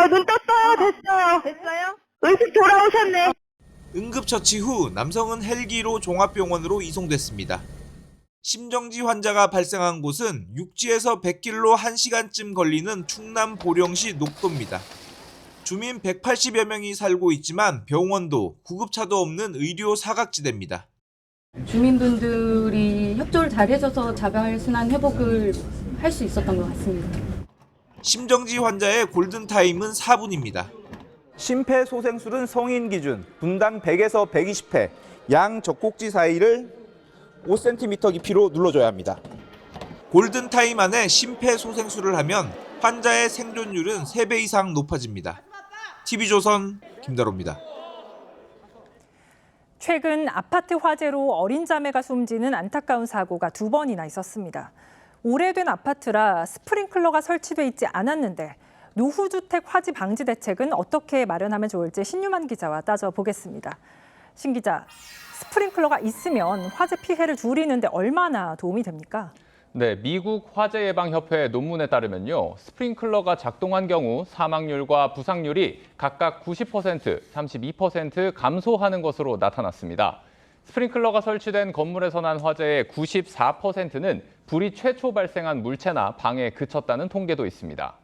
Speaker 22: 눈 떴어요. 됐어요? 의식 돌아오셨네.
Speaker 21: 응급처치 후 남성은 헬기로 종합병원으로 이송됐습니다. 심정지 환자가 발생한 곳은 육지에서 100km로 1시간쯤 걸리는 충남 보령시 녹도입니다. 주민 180여 명이 살고 있지만 병원도 구급차도 없는 의료 사각지대입니다.
Speaker 1: 주민분들이 협조를 잘 해줘서 자발 순환 회복을 할 수 있었던 것 같습니다.
Speaker 21: 심정지 환자의 골든타임은 4분입니다.
Speaker 6: 심폐소생술은 성인 기준 분당 100에서 120회, 양 젖꼭지 사이를 5cm 깊이로 눌러줘야 합니다.
Speaker 21: 골든타임 안에 심폐소생술을 하면 환자의 생존율은 3배 이상 높아집니다. TV조선 김다로입니다.
Speaker 9: 최근 아파트 화재로 어린 자매가 숨지는 안타까운 사고가 2번이나 있었습니다. 오래된 아파트라 스프링클러가 설치돼 있지 않았는데 노후주택 화재 방지 대책은 어떻게 마련하면 좋을지 신유만 기자와 따져보겠습니다. 신 기자, 스프링클러가 있으면 화재 피해를 줄이는데 얼마나 도움이 됩니까?
Speaker 8: 네, 미국 화재예방협회 논문에 따르면요. 스프링클러가 작동한 경우 사망률과 부상률이 각각 90%, 32% 감소하는 것으로 나타났습니다. 스프링클러가 설치된 건물에서 난 화재의 94%는 불이 최초 발생한 물체나 방에 그쳤다는 통계도 있습니다.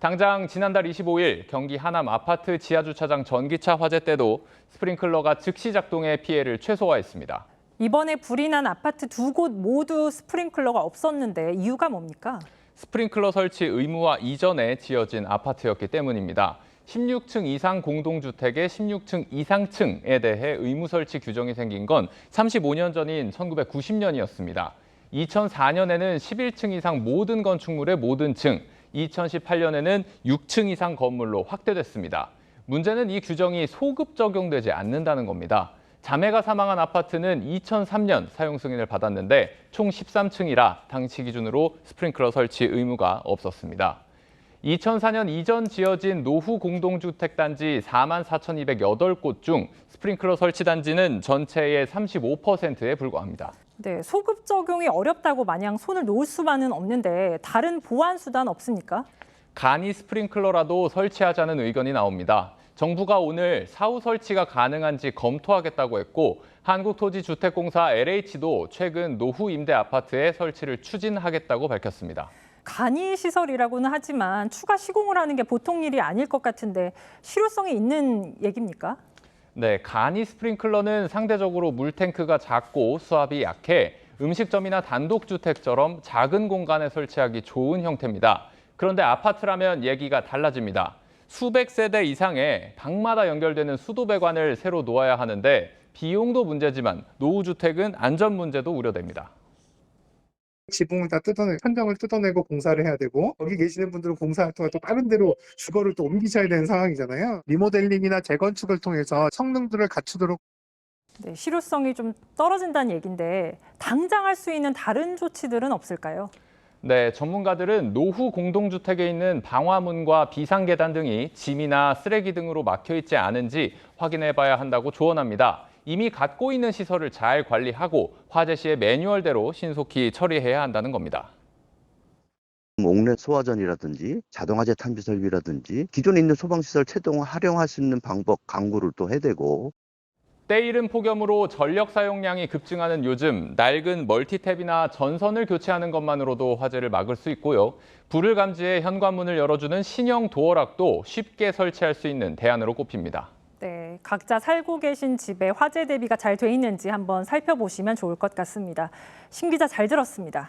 Speaker 8: 당장 지난달 25일 경기 하남 아파트 지하주차장 전기차 화재 때도 스프링클러가 즉시 작동해 피해를 최소화했습니다.
Speaker 9: 이번에 불이 난 아파트 2곳 모두 스프링클러가 없었는데 이유가 뭡니까?
Speaker 8: 스프링클러 설치 의무화 이전에 지어진 아파트였기 때문입니다. 16층 이상 공동주택의 16층 이상층에 대해 의무 설치 규정이 생긴 건 35년 전인 1990년이었습니다. 2004년에는 11층 이상 모든 건축물의 모든 층, 2018년에는 6층 이상 건물로 확대됐습니다. 문제는 이 규정이 소급 적용되지 않는다는 겁니다. 자매가 사망한 아파트는 2003년 사용 승인을 받았는데 총 13층이라 당시 기준으로 스프링클러 설치 의무가 없었습니다. 2004년 이전 지어진 노후 공동주택 단지 44,208곳 중 스프링클러 설치 단지는 전체의 35%에 불과합니다.
Speaker 9: 네, 소급 적용이 어렵다고 마냥 손을 놓을 수만은 없는데 다른 보완 수단 없습니까?
Speaker 8: 간이 스프링클러라도 설치하자는 의견이 나옵니다. 정부가 오늘 사후 설치가 가능한지 검토하겠다고 했고 한국토지주택공사 LH도 최근 노후 임대 아파트에 설치를 추진하겠다고 밝혔습니다.
Speaker 9: 간이 시설이라고는 하지만 추가 시공을 하는 게 보통 일이 아닐 것 같은데 실효성이 있는 얘기입니까?
Speaker 8: 네, 간이 스프링클러는 상대적으로 물탱크가 작고 수압이 약해 음식점이나 단독주택처럼 작은 공간에 설치하기 좋은 형태입니다. 그런데 아파트라면 얘기가 달라집니다. 수백 세대 이상의 방마다 연결되는 수도배관을 새로 놓아야 하는데 비용도 문제지만 노후주택은 안전 문제도 우려됩니다.
Speaker 11: 지붕을 다 천장을 뜯어내고 공사를 해야 되고 거기 계시는 분들은 공사활동을 또 다른 데로 주거를 또 옮기셔야 되는 상황이잖아요. 리모델링이나 재건축을 통해서 성능들을 갖추도록.
Speaker 9: 네, 실효성이 좀 떨어진다는 얘기인데 당장 할 수 있는 다른 조치들은 없을까요?
Speaker 8: 네, 전문가들은 노후 공동주택에 있는 방화문과 비상계단 등이 짐이나 쓰레기 등으로 막혀 있지 않은지 확인해 봐야 한다고 조언합니다. 이미 갖고 있는 시설을 잘 관리하고 화재 시의 매뉴얼대로 신속히 처리해야 한다는 겁니다.
Speaker 23: 옥내 소화전이라든지 자동화재 탐지 설비라든지 기존에 있는 소방시설 최대한 활용할 수 있는 방법 강구를 또 해야 되고.
Speaker 8: 때이른 폭염으로 전력 사용량이 급증하는 요즘 낡은 멀티탭이나 전선을 교체하는 것만으로도 화재를 막을 수 있고요. 불을 감지해 현관문을 열어주는 신형 도어락도 쉽게 설치할 수 있는 대안으로 꼽힙니다.
Speaker 9: 네, 각자 살고 계신 집에 화재 대비가 잘 돼 있는지 한번 살펴보시면 좋을 것 같습니다. 신 기자 잘 들었습니다.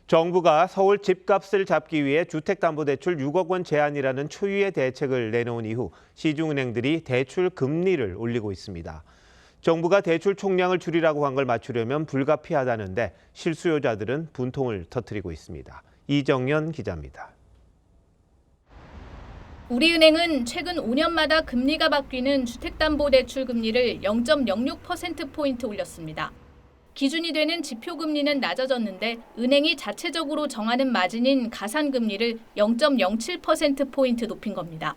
Speaker 24: 정부가 서울 집값을 잡기 위해 주택담보대출 6억 원 제한이라는 초유의 대책을 내놓은 이후 시중은행들이 대출 금리를 올리고 있습니다. 정부가 대출 총량을 줄이라고 한 걸 맞추려면 불가피하다는데 실수요자들은 분통을 터뜨리고 있습니다. 이정연 기자입니다.
Speaker 28: 우리은행은 최근 5년마다 금리가 바뀌는 주택담보대출 금리를 0.06%포인트 올렸습니다. 기준이 되는 지표금리는 낮아졌는데 은행이 자체적으로 정하는 마진인 가산금리를 0.07%포인트 높인 겁니다.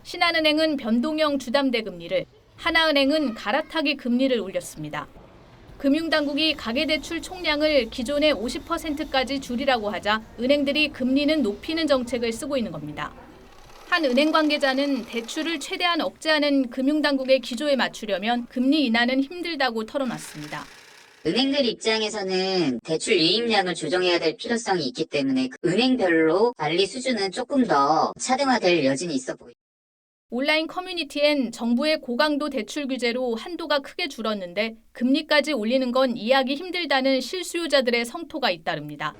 Speaker 28: 신한은행은 변동형 주담대 금리를, 하나은행은 갈아타기 금리를 올렸습니다. 금융당국이 가계대출 총량을 기존의 50%까지 줄이라고 하자 은행들이 금리는 높이는 정책을 쓰고 있는 겁니다. 한 은행 관계자는 대출을 최대한 억제하는 금융당국의 기조에 맞추려면 금리 인하는 힘들다고 털어놨습니다.
Speaker 10: 은행들 입장에서는 대출 유입량을 조정해야 될 필요성이 있기 때문에 은행별로 관리 수준은 조금 더 차등화될 여진이 있어 보입니다.
Speaker 28: 온라인 커뮤니티엔 정부의 고강도 대출 규제로 한도가 크게 줄었는데 금리까지 올리는 건 이해하기 힘들다는 실수요자들의 성토가 잇따릅니다.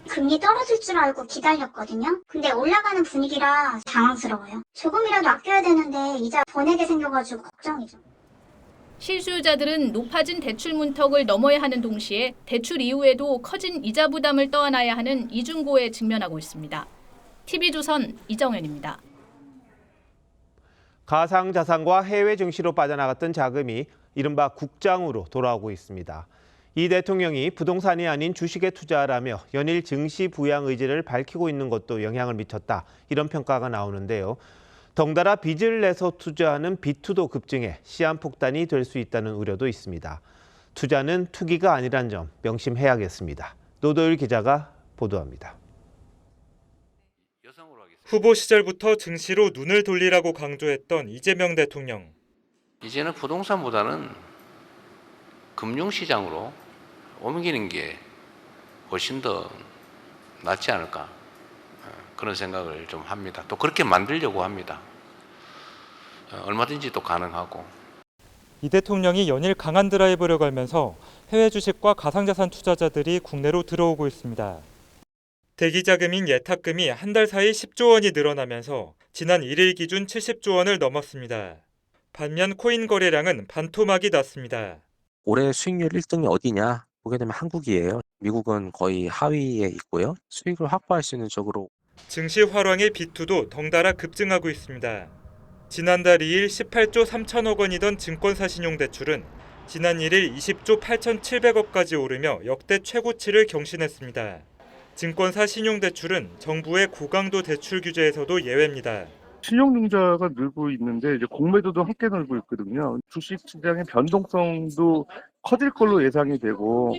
Speaker 12: 금리 떨어질 줄 알고 기다렸거든요. 근데 올라가는 분위기라 당황스러워요. 조금이라도 아껴야 되는데 이자 더 내게 생겨가지고 걱정이죠.
Speaker 28: 실수요자들은 높아진 대출 문턱을 넘어야 하는 동시에 대출 이후에도 커진 이자 부담을 떠안아야 하는 이중고에 직면하고 있습니다. TV조선 이정현입니다.
Speaker 24: 가상자산과 해외 증시로 빠져나갔던 자금이 이른바 국장으로 돌아오고 있습니다. 이 대통령이 부동산이 아닌 주식에 투자하라며 연일 증시 부양 의지를 밝히고 있는 것도 영향을 미쳤다. 이런 평가가 나오는데요. 덩달아 빚을 내서 투자하는 빚투도 급증해 시한폭탄이 될 수 있다는 우려도 있습니다. 투자는 투기가 아니란 점 명심해야겠습니다. 노도일 기자가 보도합니다.
Speaker 13: 후보 시절부터 증시로 눈을 돌리라고 강조했던 이재명 대통령.
Speaker 14: 이제는 부동산보다는 금융시장으로 옮기는 게 훨씬 더 낫지 않을까 그런 생각을 좀 합니다. 또 그렇게 만들려고 합니다. 얼마든지 또 가능하고.
Speaker 13: 이 대통령이 연일 강한 드라이브를 걸면서 해외 주식과 가상자산 투자자들이 국내로 들어오고 있습니다. 대기자금인 예탁금이 한 달 사이 10조 원이 늘어나면서 지난 1일 기준 70조 원을 넘었습니다. 반면 코인 거래량은 반토막이 났습니다.
Speaker 15: 올해 수익률 1등이 어디냐 보게 되면 한국이에요. 미국은 거의 하위에 있고요. 수익을 확보할 수 있는 쪽으로.
Speaker 13: 증시 활황의 빚투도 덩달아 급증하고 있습니다. 지난달 2일 18조 3천억 원이던 증권사 신용대출은 지난 1일 20조 8,700억까지 오르며 역대 최고치를 경신했습니다. 증권사 신용대출은 정부의 고강도 대출 규제에서도 예외입니다.
Speaker 25: 신용융자가 늘고 있는데 이제 공매도도 함께 늘고 있거든요. 주식 시장의 변동성도 커질 걸로 예상이 되고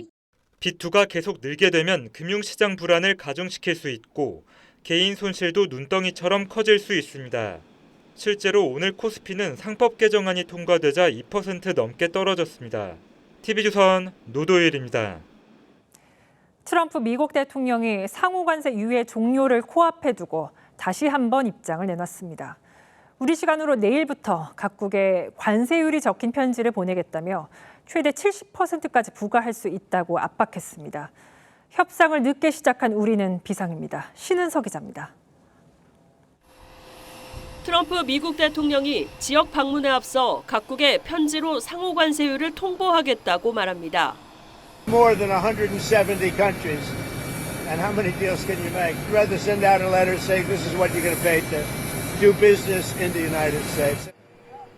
Speaker 13: 빚투가 계속 늘게 되면 금융시장 불안을 가중시킬 수 있고 개인 손실도 눈덩이처럼 커질 수 있습니다. 실제로 오늘 코스피는 상법 개정안이 통과되자 2% 넘게 떨어졌습니다. TV조선 노도일입니다.
Speaker 9: 트럼프 미국 대통령이 상호관세 유예 종료를 코앞에 두고 다시 한번 입장을 내놨습니다. 우리 시간으로 내일부터 각국에 관세율이 적힌 편지를 보내겠다며 최대 70%까지 부과할 수 있다고 압박했습니다. 협상을 늦게 시작한 우리는 비상입니다. 신은서 기자입니다.
Speaker 28: 트럼프 미국 대통령이 지역 방문에 앞서 각국에 편지로 상호관세율을 통보하겠다고 말합니다.
Speaker 26: More than 170 countries. And how many deals can you make? You'd rather send out a letter saying this is what you're going to pay to do business in the United States.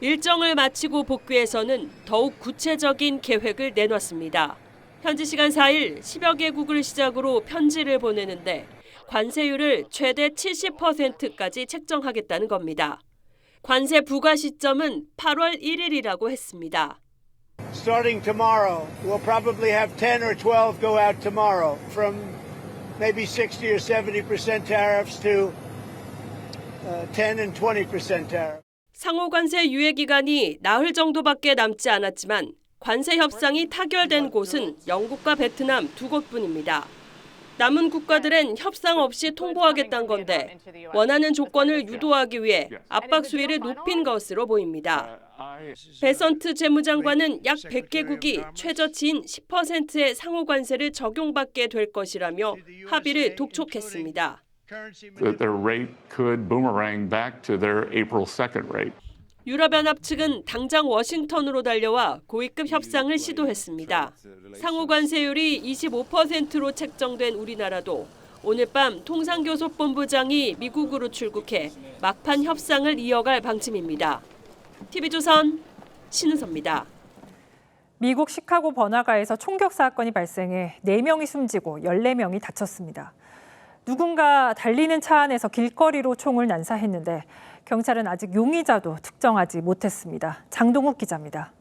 Speaker 28: 일정을 마치고 복귀해서는 더욱 구체적인 계획을 내놨습니다. 현지 시간 4일 10여 개국을 시작으로 편지를 보내는데 관세율을 최대 70%까지 책정하겠다는 겁니다. 관세 부과 시점은 8월 1일이라고 했습니다.
Speaker 26: Starting tomorrow, we'll probably have 10 or 12 go out tomorrow from maybe 60 or 70% tariffs to 10 and 20% tariffs.
Speaker 28: 상호관세 유예 기간이 나흘 정도밖에 남지 않았지만 관세 협상이 타결된 곳은 영국과 베트남 두 곳뿐입니다. 남은 국가들은 협상 없이 통보하겠다는 건데 원하는 조건을 유도하기 위해 압박 수위를 높인 것으로 보입니다. 베선트 재무장관은 약 100개국이 최저치인 10%의 상호관세를 적용받게 될 것이라며 합의를 독촉했습니다.
Speaker 27: Their rate could boomerang back to their April 2nd rate.
Speaker 28: 유럽연합 측은 당장 워싱턴으로 달려와 고위급 협상을 시도했습니다. 상호관세율이 25%로 책정된 우리나라도 오늘 밤 통상교섭본부장이 미국으로 출국해 막판 협상을 이어갈 방침입니다. TV조선 신은서입니다.
Speaker 9: 미국 시카고 번화가에서 총격 사건이 발생해 4명이 숨지고 14명이 다쳤습니다. 누군가 달리는 차 안에서 길거리로 총을 난사했는데 경찰은 아직 용의자도 특정하지 못했습니다. 장동욱 기자입니다.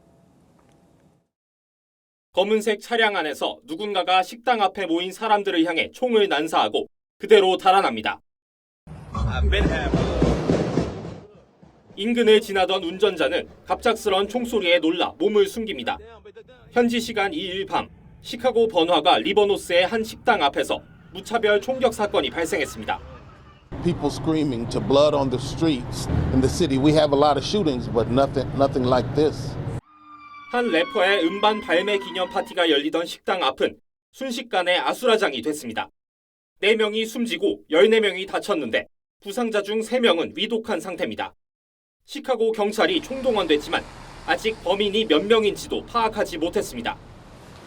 Speaker 3: 검은색 차량 안에서 누군가가 식당 앞에 모인 사람들을 향해 총을 난사하고 그대로 달아납니다. 인근을 지나던 운전자는 갑작스런 총소리에 놀라 몸을 숨깁니다. 현지 시간 2일 밤 시카고 번화가 리버노스의 한 식당 앞에서 무차별 총격 사건이 발생했습니다.
Speaker 4: People screaming to blood on the streets in the city. We have a lot of shootings, but nothing like this.
Speaker 3: 한 래퍼의 음반 발매 기념 파티가 열리던 식당 앞은 순식간에 아수라장이 됐습니다. 4명이 숨지고 14명이 다쳤는데 부상자 중 3명은 위독한 상태입니다. 시카고 경찰이 총동원됐지만 아직 범인이 몇 명인지도 파악하지 못했습니다.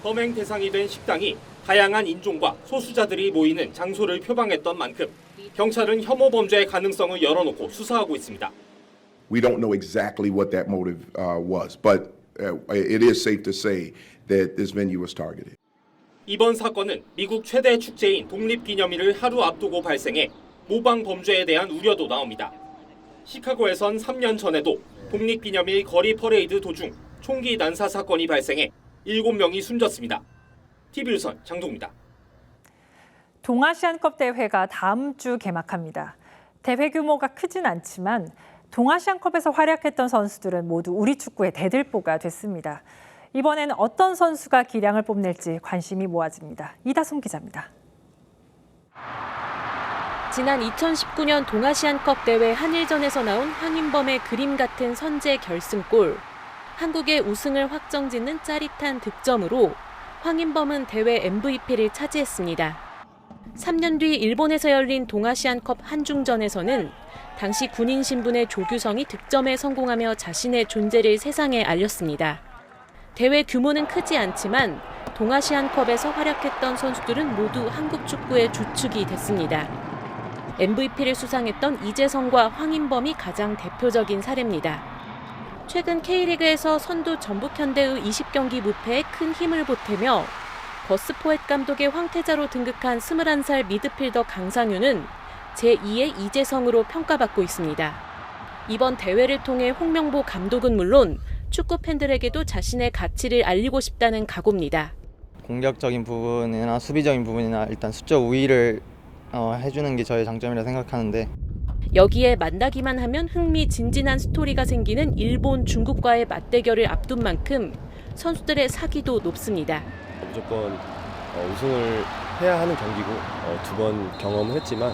Speaker 3: 범행 대상이 된 식당이 다양한 인종과 소수자들이 모이는 장소를 표방했던 만큼 경찰은 혐오 범죄의 가능성을 열어놓고 수사하고 있습니다.
Speaker 5: We don't know exactly what that motive was, but it is safe to say that this venue was targeted.
Speaker 3: 이번 사건은 미국 최대 축제인 독립기념일을 하루 앞두고 발생해 모방 범죄에 대한 우려도 나옵니다. 시카고에선 3년 전에도 독립기념일 거리 퍼레이드 도중 총기 난사 사건이 발생해 7명이 숨졌습니다. TV조선 장동우입니다.
Speaker 9: 동아시안컵 대회가 다음 주 개막합니다. 대회 규모가 크진 않지만 동아시안컵에서 활약했던 선수들은 모두 우리 축구의 대들보가 됐습니다. 이번엔 어떤 선수가 기량을 뽐낼지 관심이 모아집니다. 이다솜 기자입니다.
Speaker 7: 지난 2019년 동아시안컵 대회 한일전에서 나온 황인범의 그림 같은 선제 결승골. 한국의 우승을 확정짓는 짜릿한 득점으로 황인범은 대회 MVP를 차지했습니다. 3년 뒤 일본에서 열린 동아시안컵 한중전에서는 당시 군인 신분의 조규성이 득점에 성공하며 자신의 존재를 세상에 알렸습니다. 대회 규모는 크지 않지만 동아시안컵에서 활약했던 선수들은 모두 한국 축구의 주축이 됐습니다. MVP를 수상했던 이재성과 황인범이 가장 대표적인 사례입니다. 최근 K리그에서 선두 전북현대의 20경기 무패에 큰 힘을 보태며 버스포엣 감독의 황태자로 등극한 21살 미드필더 강상윤은 제2의 이재성으로 평가받고 있습니다. 이번 대회를 통해 홍명보 감독은 물론 축구 팬들에게도 자신의 가치를 알리고 싶다는 각오입니다.
Speaker 16: 공격적인 부분이나 수비적인 부분이나 일단 수적 우위를 해주는 게 저의 장점이라 생각하는데
Speaker 7: 여기에 만나기만 하면 흥미진진한 스토리가 생기는 일본, 중국과의 맞대결을 앞둔 만큼 선수들의 사기도 높습니다.
Speaker 17: 무조건 우승을 해야 하는 경기고 2번 경험을 했지만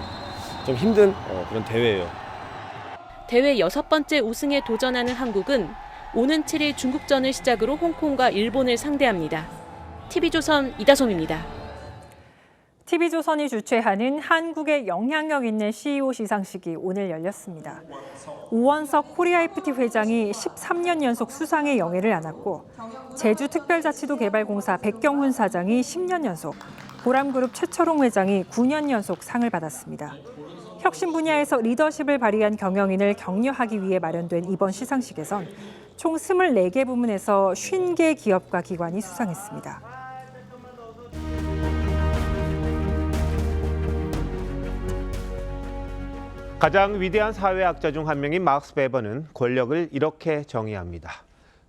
Speaker 17: 좀 힘든 그런 대회예요.
Speaker 7: 대회 6번째 우승에 도전하는 한국은 오는 7일 중국전을 시작으로 홍콩과 일본을 상대합니다. TV조선 이다솜입니다.
Speaker 9: TV조선이 주최하는 한국의 영향력 있는 CEO 시상식이 오늘 열렸습니다. 오원석 코리아FT 회장이 13년 연속 수상의 영예를 안았고 제주특별자치도개발공사 백경훈 사장이 10년 연속, 보람그룹 최철홍 회장이 9년 연속 상을 받았습니다. 혁신 분야에서 리더십을 발휘한 경영인을 격려하기 위해 마련된 이번 시상식에선 총 24개 부문에서 50개 기업과 기관이 수상했습니다.
Speaker 24: 가장 위대한 사회학자 중 한 명인 막스 베버는 권력을 이렇게 정의합니다.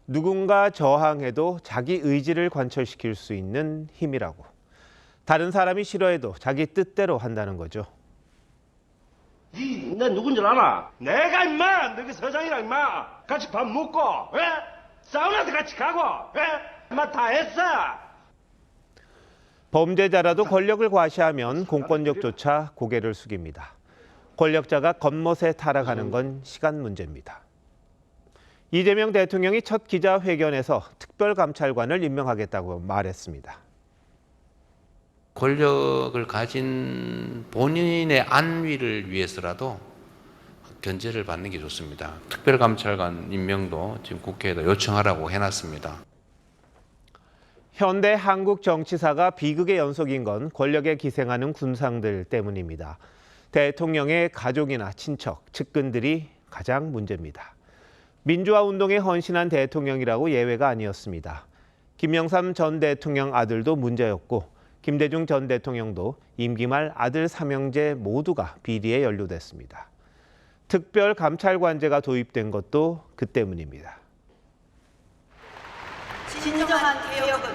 Speaker 24: 누군가 저항해도 자기 의지를 관철시킬 수 있는 힘이라고. 다른 사람이 싫어해도 자기 뜻대로 한다는 거죠.
Speaker 18: 내 누군 줄 알아? 내가 임마! 너희 서장이랑 임마! 같이 밥 먹고, 사우나도 같이 가고, 임마 다 했어!
Speaker 24: 범죄자라도 권력을 과시하면 공권력조차 고개를 숙입니다. 권력자가 겉멋에 타락하는 건 시간 문제입니다. 이재명 대통령이 첫 기자회견에서 특별감찰관을 임명하겠다고 말했습니다.
Speaker 14: 권력을 가진 본인의 안위를 위해서라도 견제를 받는 게 좋습니다. 특별감찰관 임명도 지금 국회에다 요청하라고 해놨습니다.
Speaker 24: 현대 한국 정치사가 비극의 연속인 건 권력에 기생하는 군상들 때문입니다. 대통령의 가족이나 친척, 측근들이 가장 문제입니다. 민주화 운동에 헌신한 대통령이라고 예외가 아니었습니다. 김영삼 전 대통령 아들도 문제였고 김대중 전 대통령도 임기 말 아들 삼형제 모두가 비리에 연루됐습니다. 특별감찰관제가 도입된 것도 그 때문입니다.
Speaker 1: 진정한 개혁은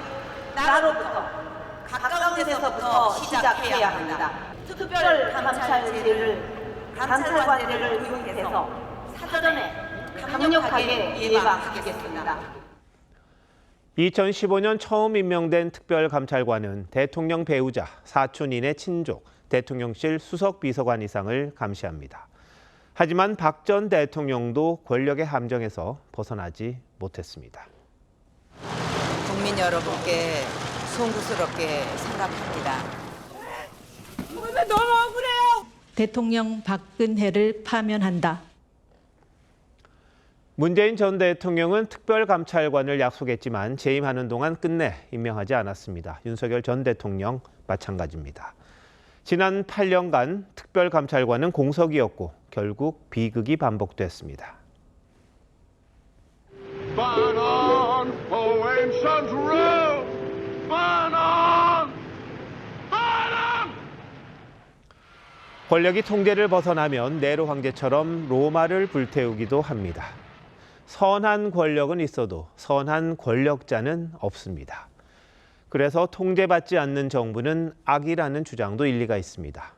Speaker 1: 나로부터 가까운 데서부터 시작해야 합니다. 감찰관제를 도입해서 사전에 강력하게 예방하겠습니다.
Speaker 24: 2015년 처음 임명된 특별감찰관은 대통령 배우자, 사촌인의 친족, 대통령실 수석비서관 이상을 감시합니다. 하지만 박 전 대통령도 권력의 함정에서 벗어나지 못했습니다.
Speaker 1: 국민 여러분께 송구스럽게 생각합니다. 너무 억울해요.
Speaker 2: 대통령 박근혜를 파면한다.
Speaker 24: 문재인 전 대통령은 특별감찰관을 약속했지만 재임하는 동안 끝내 임명하지 않았습니다. 윤석열 전 대통령 마찬가지입니다. 지난 8년간 특별감찰관은 공석이었고 결국 비극이 반복됐습니다. 권력이 통제를 벗어나면 네로 황제처럼 로마를 불태우기도 합니다. 선한 권력은 있어도 선한 권력자는 없습니다. 그래서 통제받지 않는 정부는 악이라는 주장도 일리가 있습니다.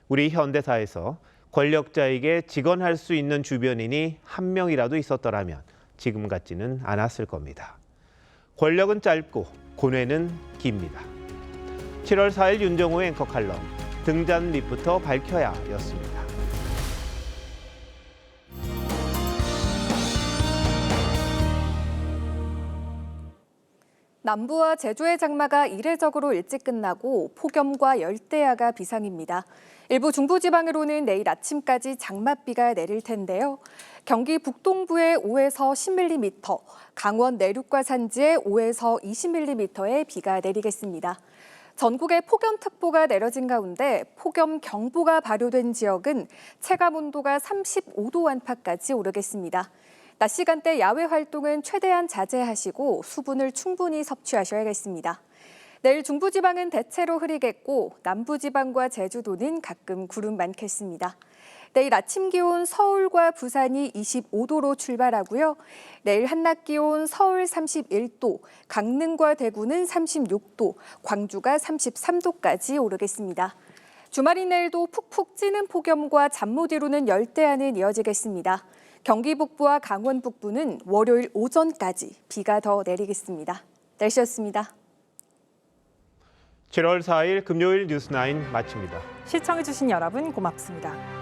Speaker 24: 우리 현대사에서 권력자에게 직언할 수 있는 주변인이 한 명이라도 있었더라면 지금 같지는 않았을 겁니다. 권력은 짧고 고뇌는 깁니다. 7월 4일 윤정호의 앵커 칼럼 등잔 밑부터 밝혀야 였습니다.
Speaker 6: 남부와 제주의 장마가 이례적으로 일찍 끝나고 폭염과 열대야가 비상입니다. 일부 중부지방으로는 내일 아침까지 장맛비가 내릴 텐데요. 경기 북동부에 5에서 10mm, 강원 내륙과 산지에 5에서 20mm의 비가 내리겠습니다. 전국에 폭염특보가 내려진 가운데 폭염경보가 발효된 지역은 체감온도가 35도 안팎까지 오르겠습니다. 낮 시간대 야외 활동은 최대한 자제하시고 수분을 충분히 섭취하셔야겠습니다. 내일 중부지방은 대체로 흐리겠고 남부지방과 제주도는 가끔 구름 많겠습니다. 내일 아침 기온 서울과 부산이 25도로 출발하고요. 내일 한낮 기온 서울 31도, 강릉과 대구는 36도, 광주가 33도까지 오르겠습니다. 주말인 내일도 푹푹 찌는 폭염과 잠 못 이루는 열대야는 이어지겠습니다. 경기 북부와 강원 북부는 월요일 오전까지 비가 더 내리겠습니다. 날씨였습니다.
Speaker 24: 7월 4일 금요일 뉴스9 마칩니다.
Speaker 9: 시청해주신 여러분 고맙습니다.